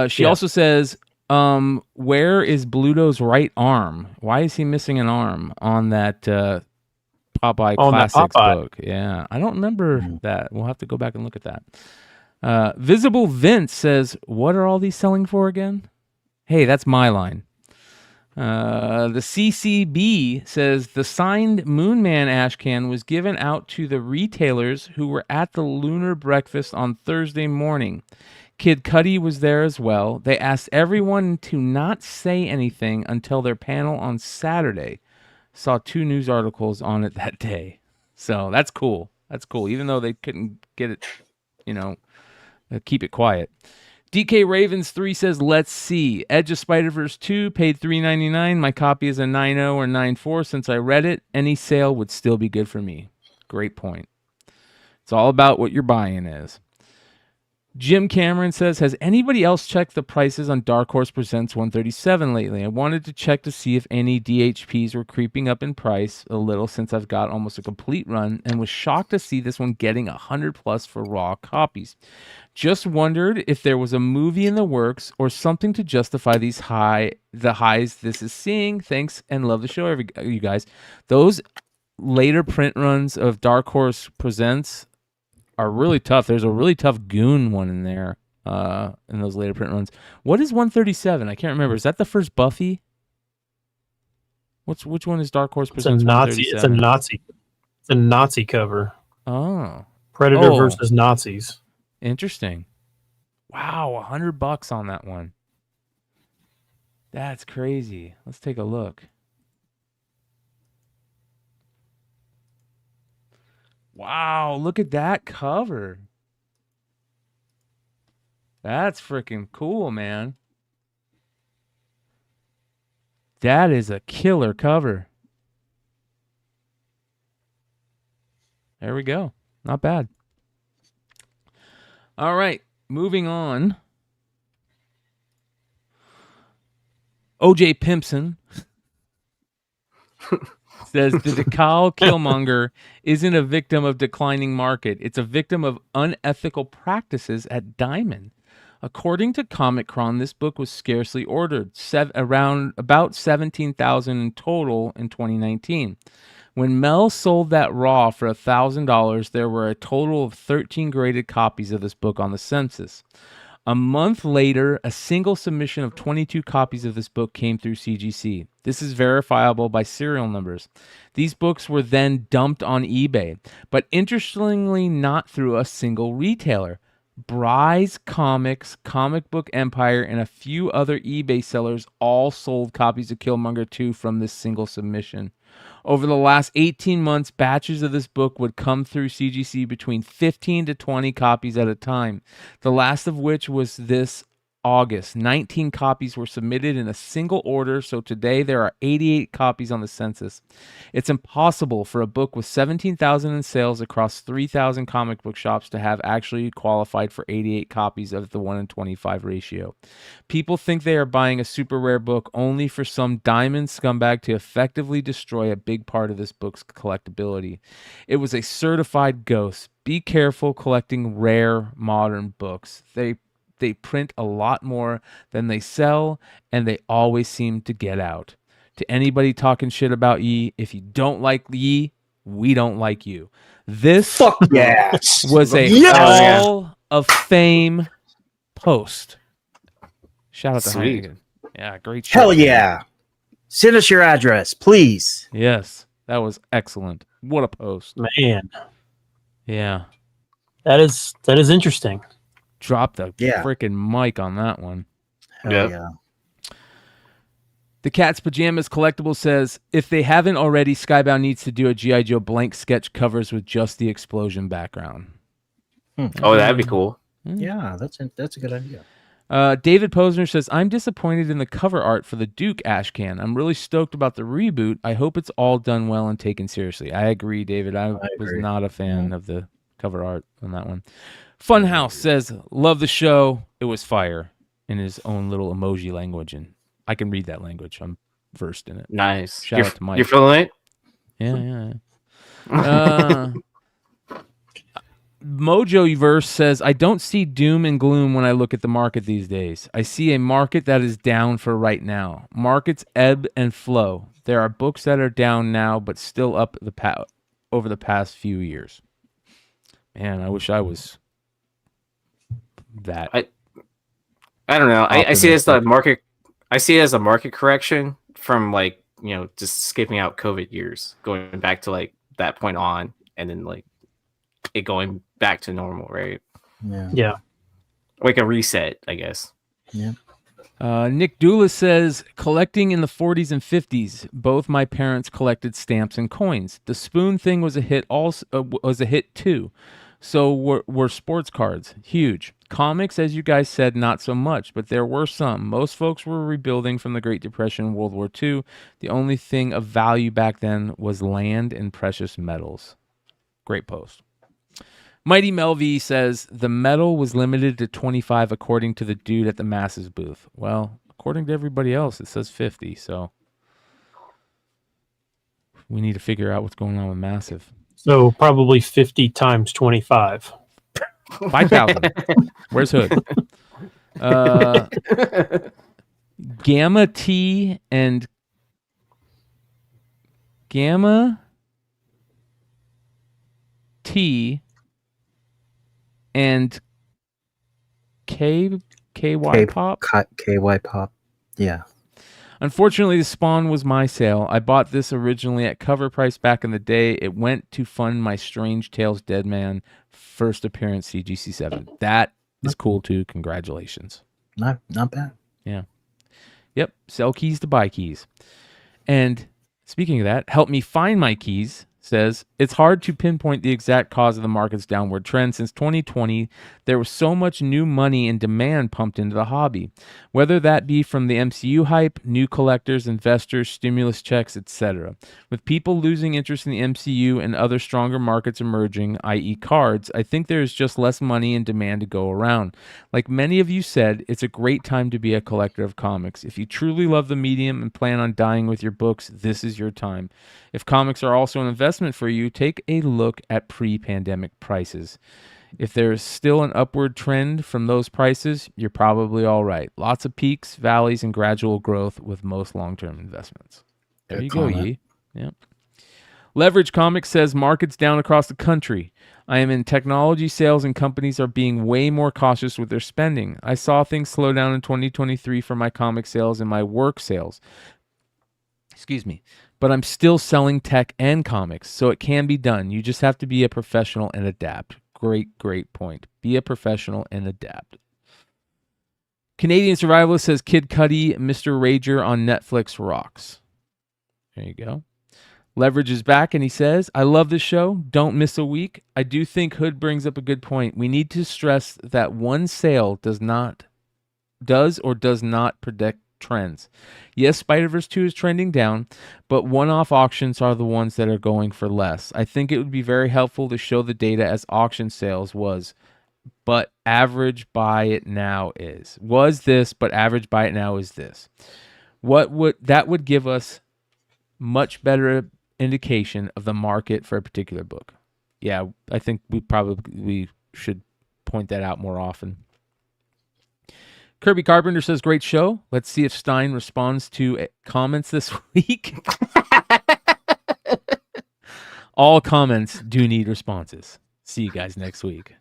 She Yeah. also says, where is Bluto's right arm? Why is he missing an arm on that Popeye On that Classics Popeye. book? Yeah, I don't remember that. We'll have to go back and look at that. Visible Vince says, what are all these selling for again? Hey, that's my line. The CCB says the signed Moonman ashcan was given out to the retailers who were at the Lunar Breakfast on Thursday morning. Kid Cudi was there as well. They asked everyone to not say anything until their panel on Saturday. Saw 2 news articles on it that day. So that's cool. That's cool. Even though they couldn't get it, keep it quiet. DK Ravens 3 says, let's see. Edge of Spider-Verse 2 paid $3.99. My copy is a 9.0 or 9.4 since I read it. Any sale would still be good for me. Great point. It's all about what your buy-in is. Jim Cameron says, has anybody else checked the prices on Dark Horse Presents 137 lately? I wanted to check to see if any DHPs were creeping up in price a little since I've got almost a complete run and was shocked to see this one getting 100 plus for raw copies. Just wondered if there was a movie in the works or something to justify the highs this is seeing. Thanks and love the show, you guys. Those later print runs of Dark Horse Presents are really tough. There's a really tough Goon one in there in those later print runs. What is 137? I can't remember. Is that the first Buffy? Which one is Dark Horse It's a Presents Nazi. It's a 137? Nazi. It's a Nazi cover. Oh, Predator Oh. versus Nazis. interesting. Wow, $100 on that one. That's crazy. Let's take a look. Wow, look at that cover. That's freaking cool, man. That is a killer cover. There we go. Not bad. All right, moving on. OJ Pimpson says the Decal Killmonger isn't a victim of declining market. It's a victim of unethical practices at Diamond. According to Comic-Con, this book was scarcely ordered, around about 17,000 in total in 2019. When Mel sold that raw for $1,000, there were a total of 13 graded copies of this book on the census. A month later, a single submission of 22 copies of this book came through CGC. This is verifiable by serial numbers. These books were then dumped on eBay, but interestingly not through a single retailer. Bry's Comics, Comic Book Empire, and a few other eBay sellers all sold copies of Killmonger 2 from this single submission. Over the last 18 months, batches of this book would come through CGC between 15 to 20 copies at a time, the last of which was this August. 19 copies were submitted in a single order, so today there are 88 copies on the census. It's impossible for a book with 17,000 in sales across 3,000 comic book shops to have actually qualified for 88 copies of the 1-in-25 ratio. People think they are buying a super rare book only for some diamond scumbag to effectively destroy a big part of this book's collectability. It was a certified ghost. Be careful collecting rare modern books. They print a lot more than they sell, and they always seem to get out. To anybody talking shit about Yee, if you don't like Yee, we don't like you. This Fuck yes. was a Yes. Hall of Fame post. Shout out to Sweet. Heineken. Yeah, great shit. Hell yeah. Send us your address, please. Yes, that was excellent. What a post. Man, Yeah. that is interesting. Drop the Yeah. freaking mic on that one. Hell Yep. yeah. The Cat's Pajamas Collectible says, if they haven't already, Skybound needs to do a G.I. Joe blank sketch covers with just the explosion background. Oh, that'd be cool. Yeah, that's a good idea. David Posner says, I'm disappointed in the cover art for the Duke Ashcan. I'm really stoked about the reboot. I hope it's all done well and taken seriously. I agree, David. I was agree. not a fan of the cover art on that one. Funhouse says, love the show. It was fire, in his own little emoji language. And I can read that language. I'm versed in it. Nice. Shout out to Mike. You're feeling it? Yeah. Mojoverse says, I don't see doom and gloom when I look at the market these days. I see a market that is down for right now. Markets ebb and flow. There are books that are down now, but still up over the past few years. Man, I wish I was that. I don't know. I see it as the market. I see it as a market correction from just skipping out COVID years, going back to that point on, and then it going back to normal, right? Yeah. Like a reset, I guess. Yeah. Nick Dula says, collecting in the 40s and 50s, both my parents collected stamps and coins. The spoon thing was a hit. Also was a hit too. So were sports cards. Huge. Comics, as you guys said, not so much, but there were some. Most folks were rebuilding from the Great Depression and World War II. The only thing of value back then was land and precious metals. Great post. Mighty Melv says, the metal was limited to 25 according to the dude at the Masses booth. Well, according to everybody else, it says 50, so we need to figure out what's going on with Massive. So probably 50 times 25. 5,000. Where's Hood? Gamma T and Gamma T and KY Pop. KY Pop. Yeah. Unfortunately, the Spawn was my sale. I bought this originally at cover price back in the day. It went to fund my Strange Tales Dead Man first appearance CGC7. That is cool too. Congratulations. Not bad. Yeah. Yep. Sell keys to buy keys. And speaking of that, help me find my keys. says, it's hard to pinpoint the exact cause of the market's downward trend. Since 2020, there was so much new money and demand pumped into the hobby, whether that be from the MCU hype, new collectors, investors, stimulus checks, etc. With people losing interest in the MCU and other stronger markets emerging, i.e. cards, I think there is just less money and demand to go around. Like many of you said, it's a great time to be a collector of comics. If you truly love the medium and plan on dying with your books, this is your time. If comics are also an investment for you, take a look at pre-pandemic prices. If there is still an upward trend from those prices, you're probably all right. Lots of peaks, valleys, and gradual growth with most long-term investments. There you go, Yee. Yep. Leverage Comics says markets down across the country. I am in technology sales and companies are being way more cautious with their spending. I saw things slow down in 2023 for my comic sales and my work sales. Excuse me. But I'm still selling tech and comics, so it can be done. You just have to be a professional and adapt. Great point. Be a professional and adapt. Canadian Survivalist says Kid Cudi, Mr. Rager on Netflix rocks. There you go. Leverage is back and he says, I love this show. Don't miss a week. I do think Hood brings up a good point. We need to stress that one sale does or does not predict trends. Yes, Spider-Verse 2 is trending down, but one-off auctions are the ones that are going for less. I think it would be very helpful to show the data as auction sales was, but average buy it now is. Was this, but average buy it now is this. That would give us much better indication of the market for a particular book. Yeah, I think we should point that out more often. Kirby Carpenter says, great show. Let's see if Stein responds to comments this week. All comments do need responses. See you guys next week.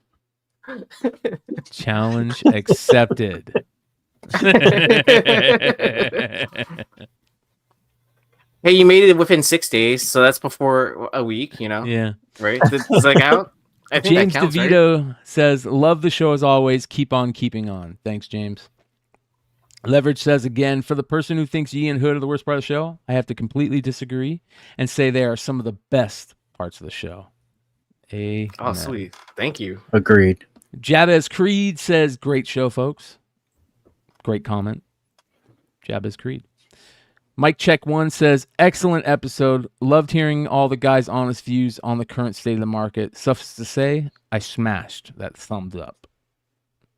Challenge accepted. Hey, you made it within 6 days, so that's before a week, you know? Yeah. Right? It's like out. I think James that counts, DeVito right? says, love the show as always. Keep on keeping on. Thanks, James. Leverage says again, for the person who thinks Yee and Hood are the worst part of the show, I have to completely disagree and say they are some of the best parts of the show. Amen. Oh, sweet. Thank you. Agreed. Jabez Creed says, great show, folks. Great comment. Jabez Creed. Mike Check 1 says, excellent episode. Loved hearing all the guys' honest views on the current state of the market. Suffice to say, I smashed that thumbs up.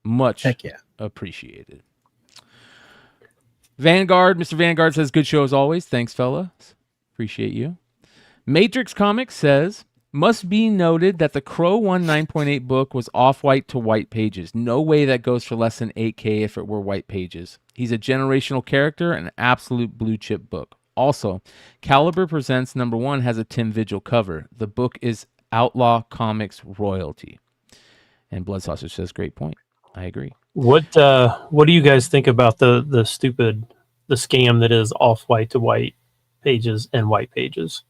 Much Heck yeah. appreciated. Vanguard, Mr. Vanguard says, good show as always. Thanks, fellas. Appreciate you. Matrix Comics says, must be noted that the Crow 1 9.8 book was off-white to white pages. No way that goes for less than 8K if it were white pages. He's a generational character and an absolute blue chip book. Also, Caliber Presents #1 has a Tim Vigil cover. The book is Outlaw Comics royalty. And Blood Sausage says, great point. I agree. What do you guys think about the scam that is off white to white pages and white pages?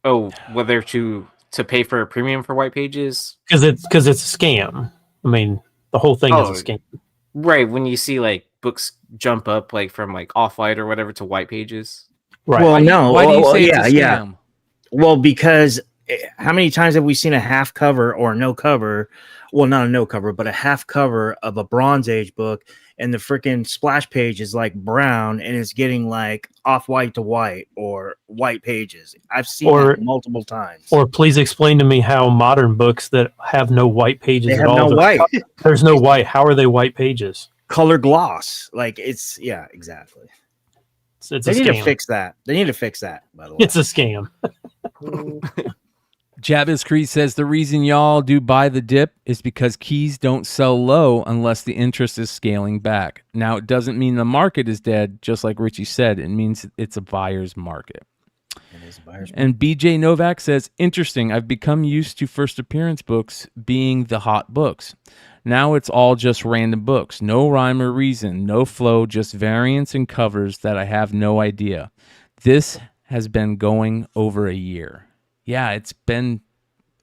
Oh, whether to pay for a premium for white pages? Because it's a scam. I mean, the whole thing is a scam. Right. When you see like books jump up like from like off white or whatever to white pages. Right. Well, no. Why do you say yeah, it's a yeah. scam? Well, because how many times have we seen a half cover or no cover? Well, not a no cover, but a half cover of a Bronze Age book, and the freaking splash page is like brown and it's getting like off white to white or white pages. I've seen it multiple times. Or please explain to me how modern books that have no white pages They at have all. no white. There's no white. How are they white pages? Color gloss. Like it's, yeah, exactly. It's They a need scam. to fix that. They need to fix that, by the way. It's a scam. Jabez Creed says the reason y'all do buy the dip is because keys don't sell low unless the interest is scaling back. Now, it doesn't mean the market is dead, just like Richie said. It means it's a buyer's market. It is a buyer's market. And BJ Novak says, interesting. I've become used to first appearance books being the hot books. Now it's all just random books. No rhyme or reason, no flow, just variants and covers that I have no idea. This has been going over a year. Yeah, it's been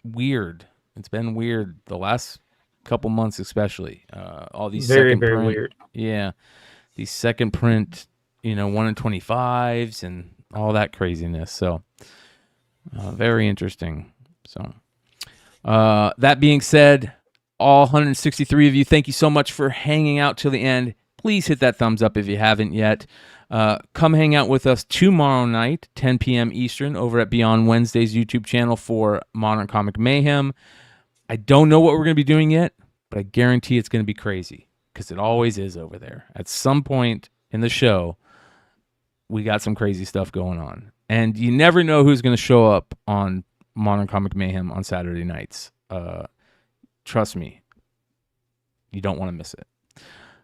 weird. It's been weird the last couple months, especially. All these Very, second very print, weird. Yeah, these second print, 1 in 25s and all that craziness. So Very interesting. So, that being said, all 163 of you, thank you so much for hanging out till the end. Please hit that thumbs up if you haven't yet. Come hang out with us tomorrow night, 10 p.m. Eastern, over at Beyond Wednesday's YouTube channel for Modern Comic Mayhem. I don't know what we're going to be doing yet, but I guarantee it's going to be crazy, because it always is over there. At some point in the show, we got some crazy stuff going on. And you never know who's going to show up on Modern Comic Mayhem on Saturday nights. Trust me, you don't want to miss it.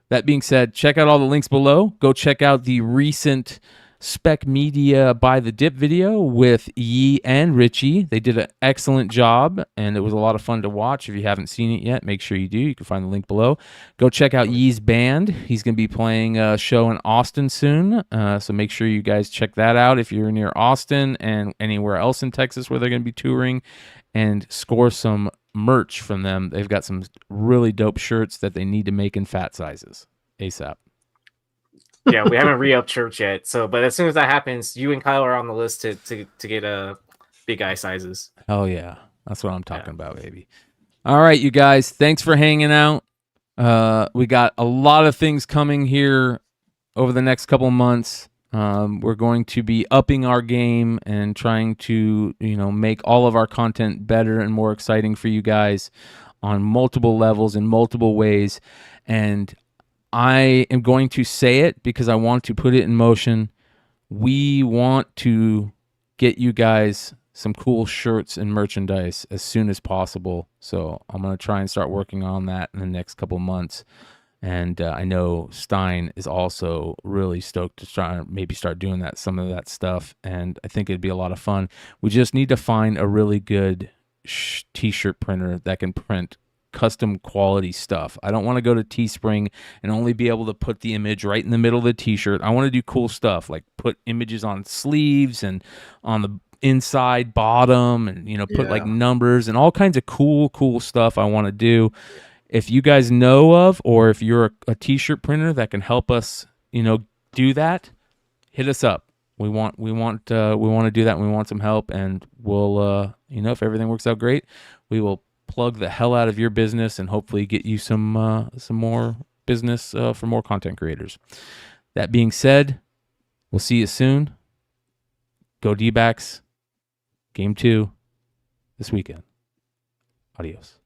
That being said, check out all the links below. Go check out the recent Spec Media Buy the Dip video with Yee and Richie. They did an excellent job, and it was a lot of fun to watch. If you haven't seen it yet, make sure you do. You can find the link below. Go check out Yee's band. He's going to be playing a show in Austin soon, so make sure you guys check that out if you're near Austin and anywhere else in Texas where they're going to be touring, and score some merch from them. They've got some really dope shirts that they need to make in fat sizes ASAP. Yeah, we haven't re-upped church yet. So, but as soon as that happens, you and Kyle are on the list to get big guy sizes. Oh yeah, that's what I'm talking about, baby. All right, you guys, thanks for hanging out. We got a lot of things coming here over the next couple of months. We're going to be upping our game and trying to, make all of our content better and more exciting for you guys on multiple levels in multiple ways. And I am going to say it because I want to put it in motion. We want to get you guys some cool shirts and merchandise as soon as possible. So I'm going to try and start working on that in the next couple of months. And I know Stein is also really stoked to try and maybe start doing some of that stuff. And I think it'd be a lot of fun. We just need to find a really good t-shirt printer that can print custom quality stuff. I don't want to go to Teespring and only be able to put the image right in the middle of the t-shirt. I want to do cool stuff, like put images on sleeves and on the inside bottom, and put like numbers and all kinds of cool stuff I want to do. If you guys know of, or if you're a t-shirt printer that can help us, do that, hit us up. We want to do that. And we want some help, and we'll, if everything works out great, we will plug the hell out of your business and hopefully get you some more business for more content creators. That being said, we'll see you soon. Go D-backs. Game 2 this weekend. Adios.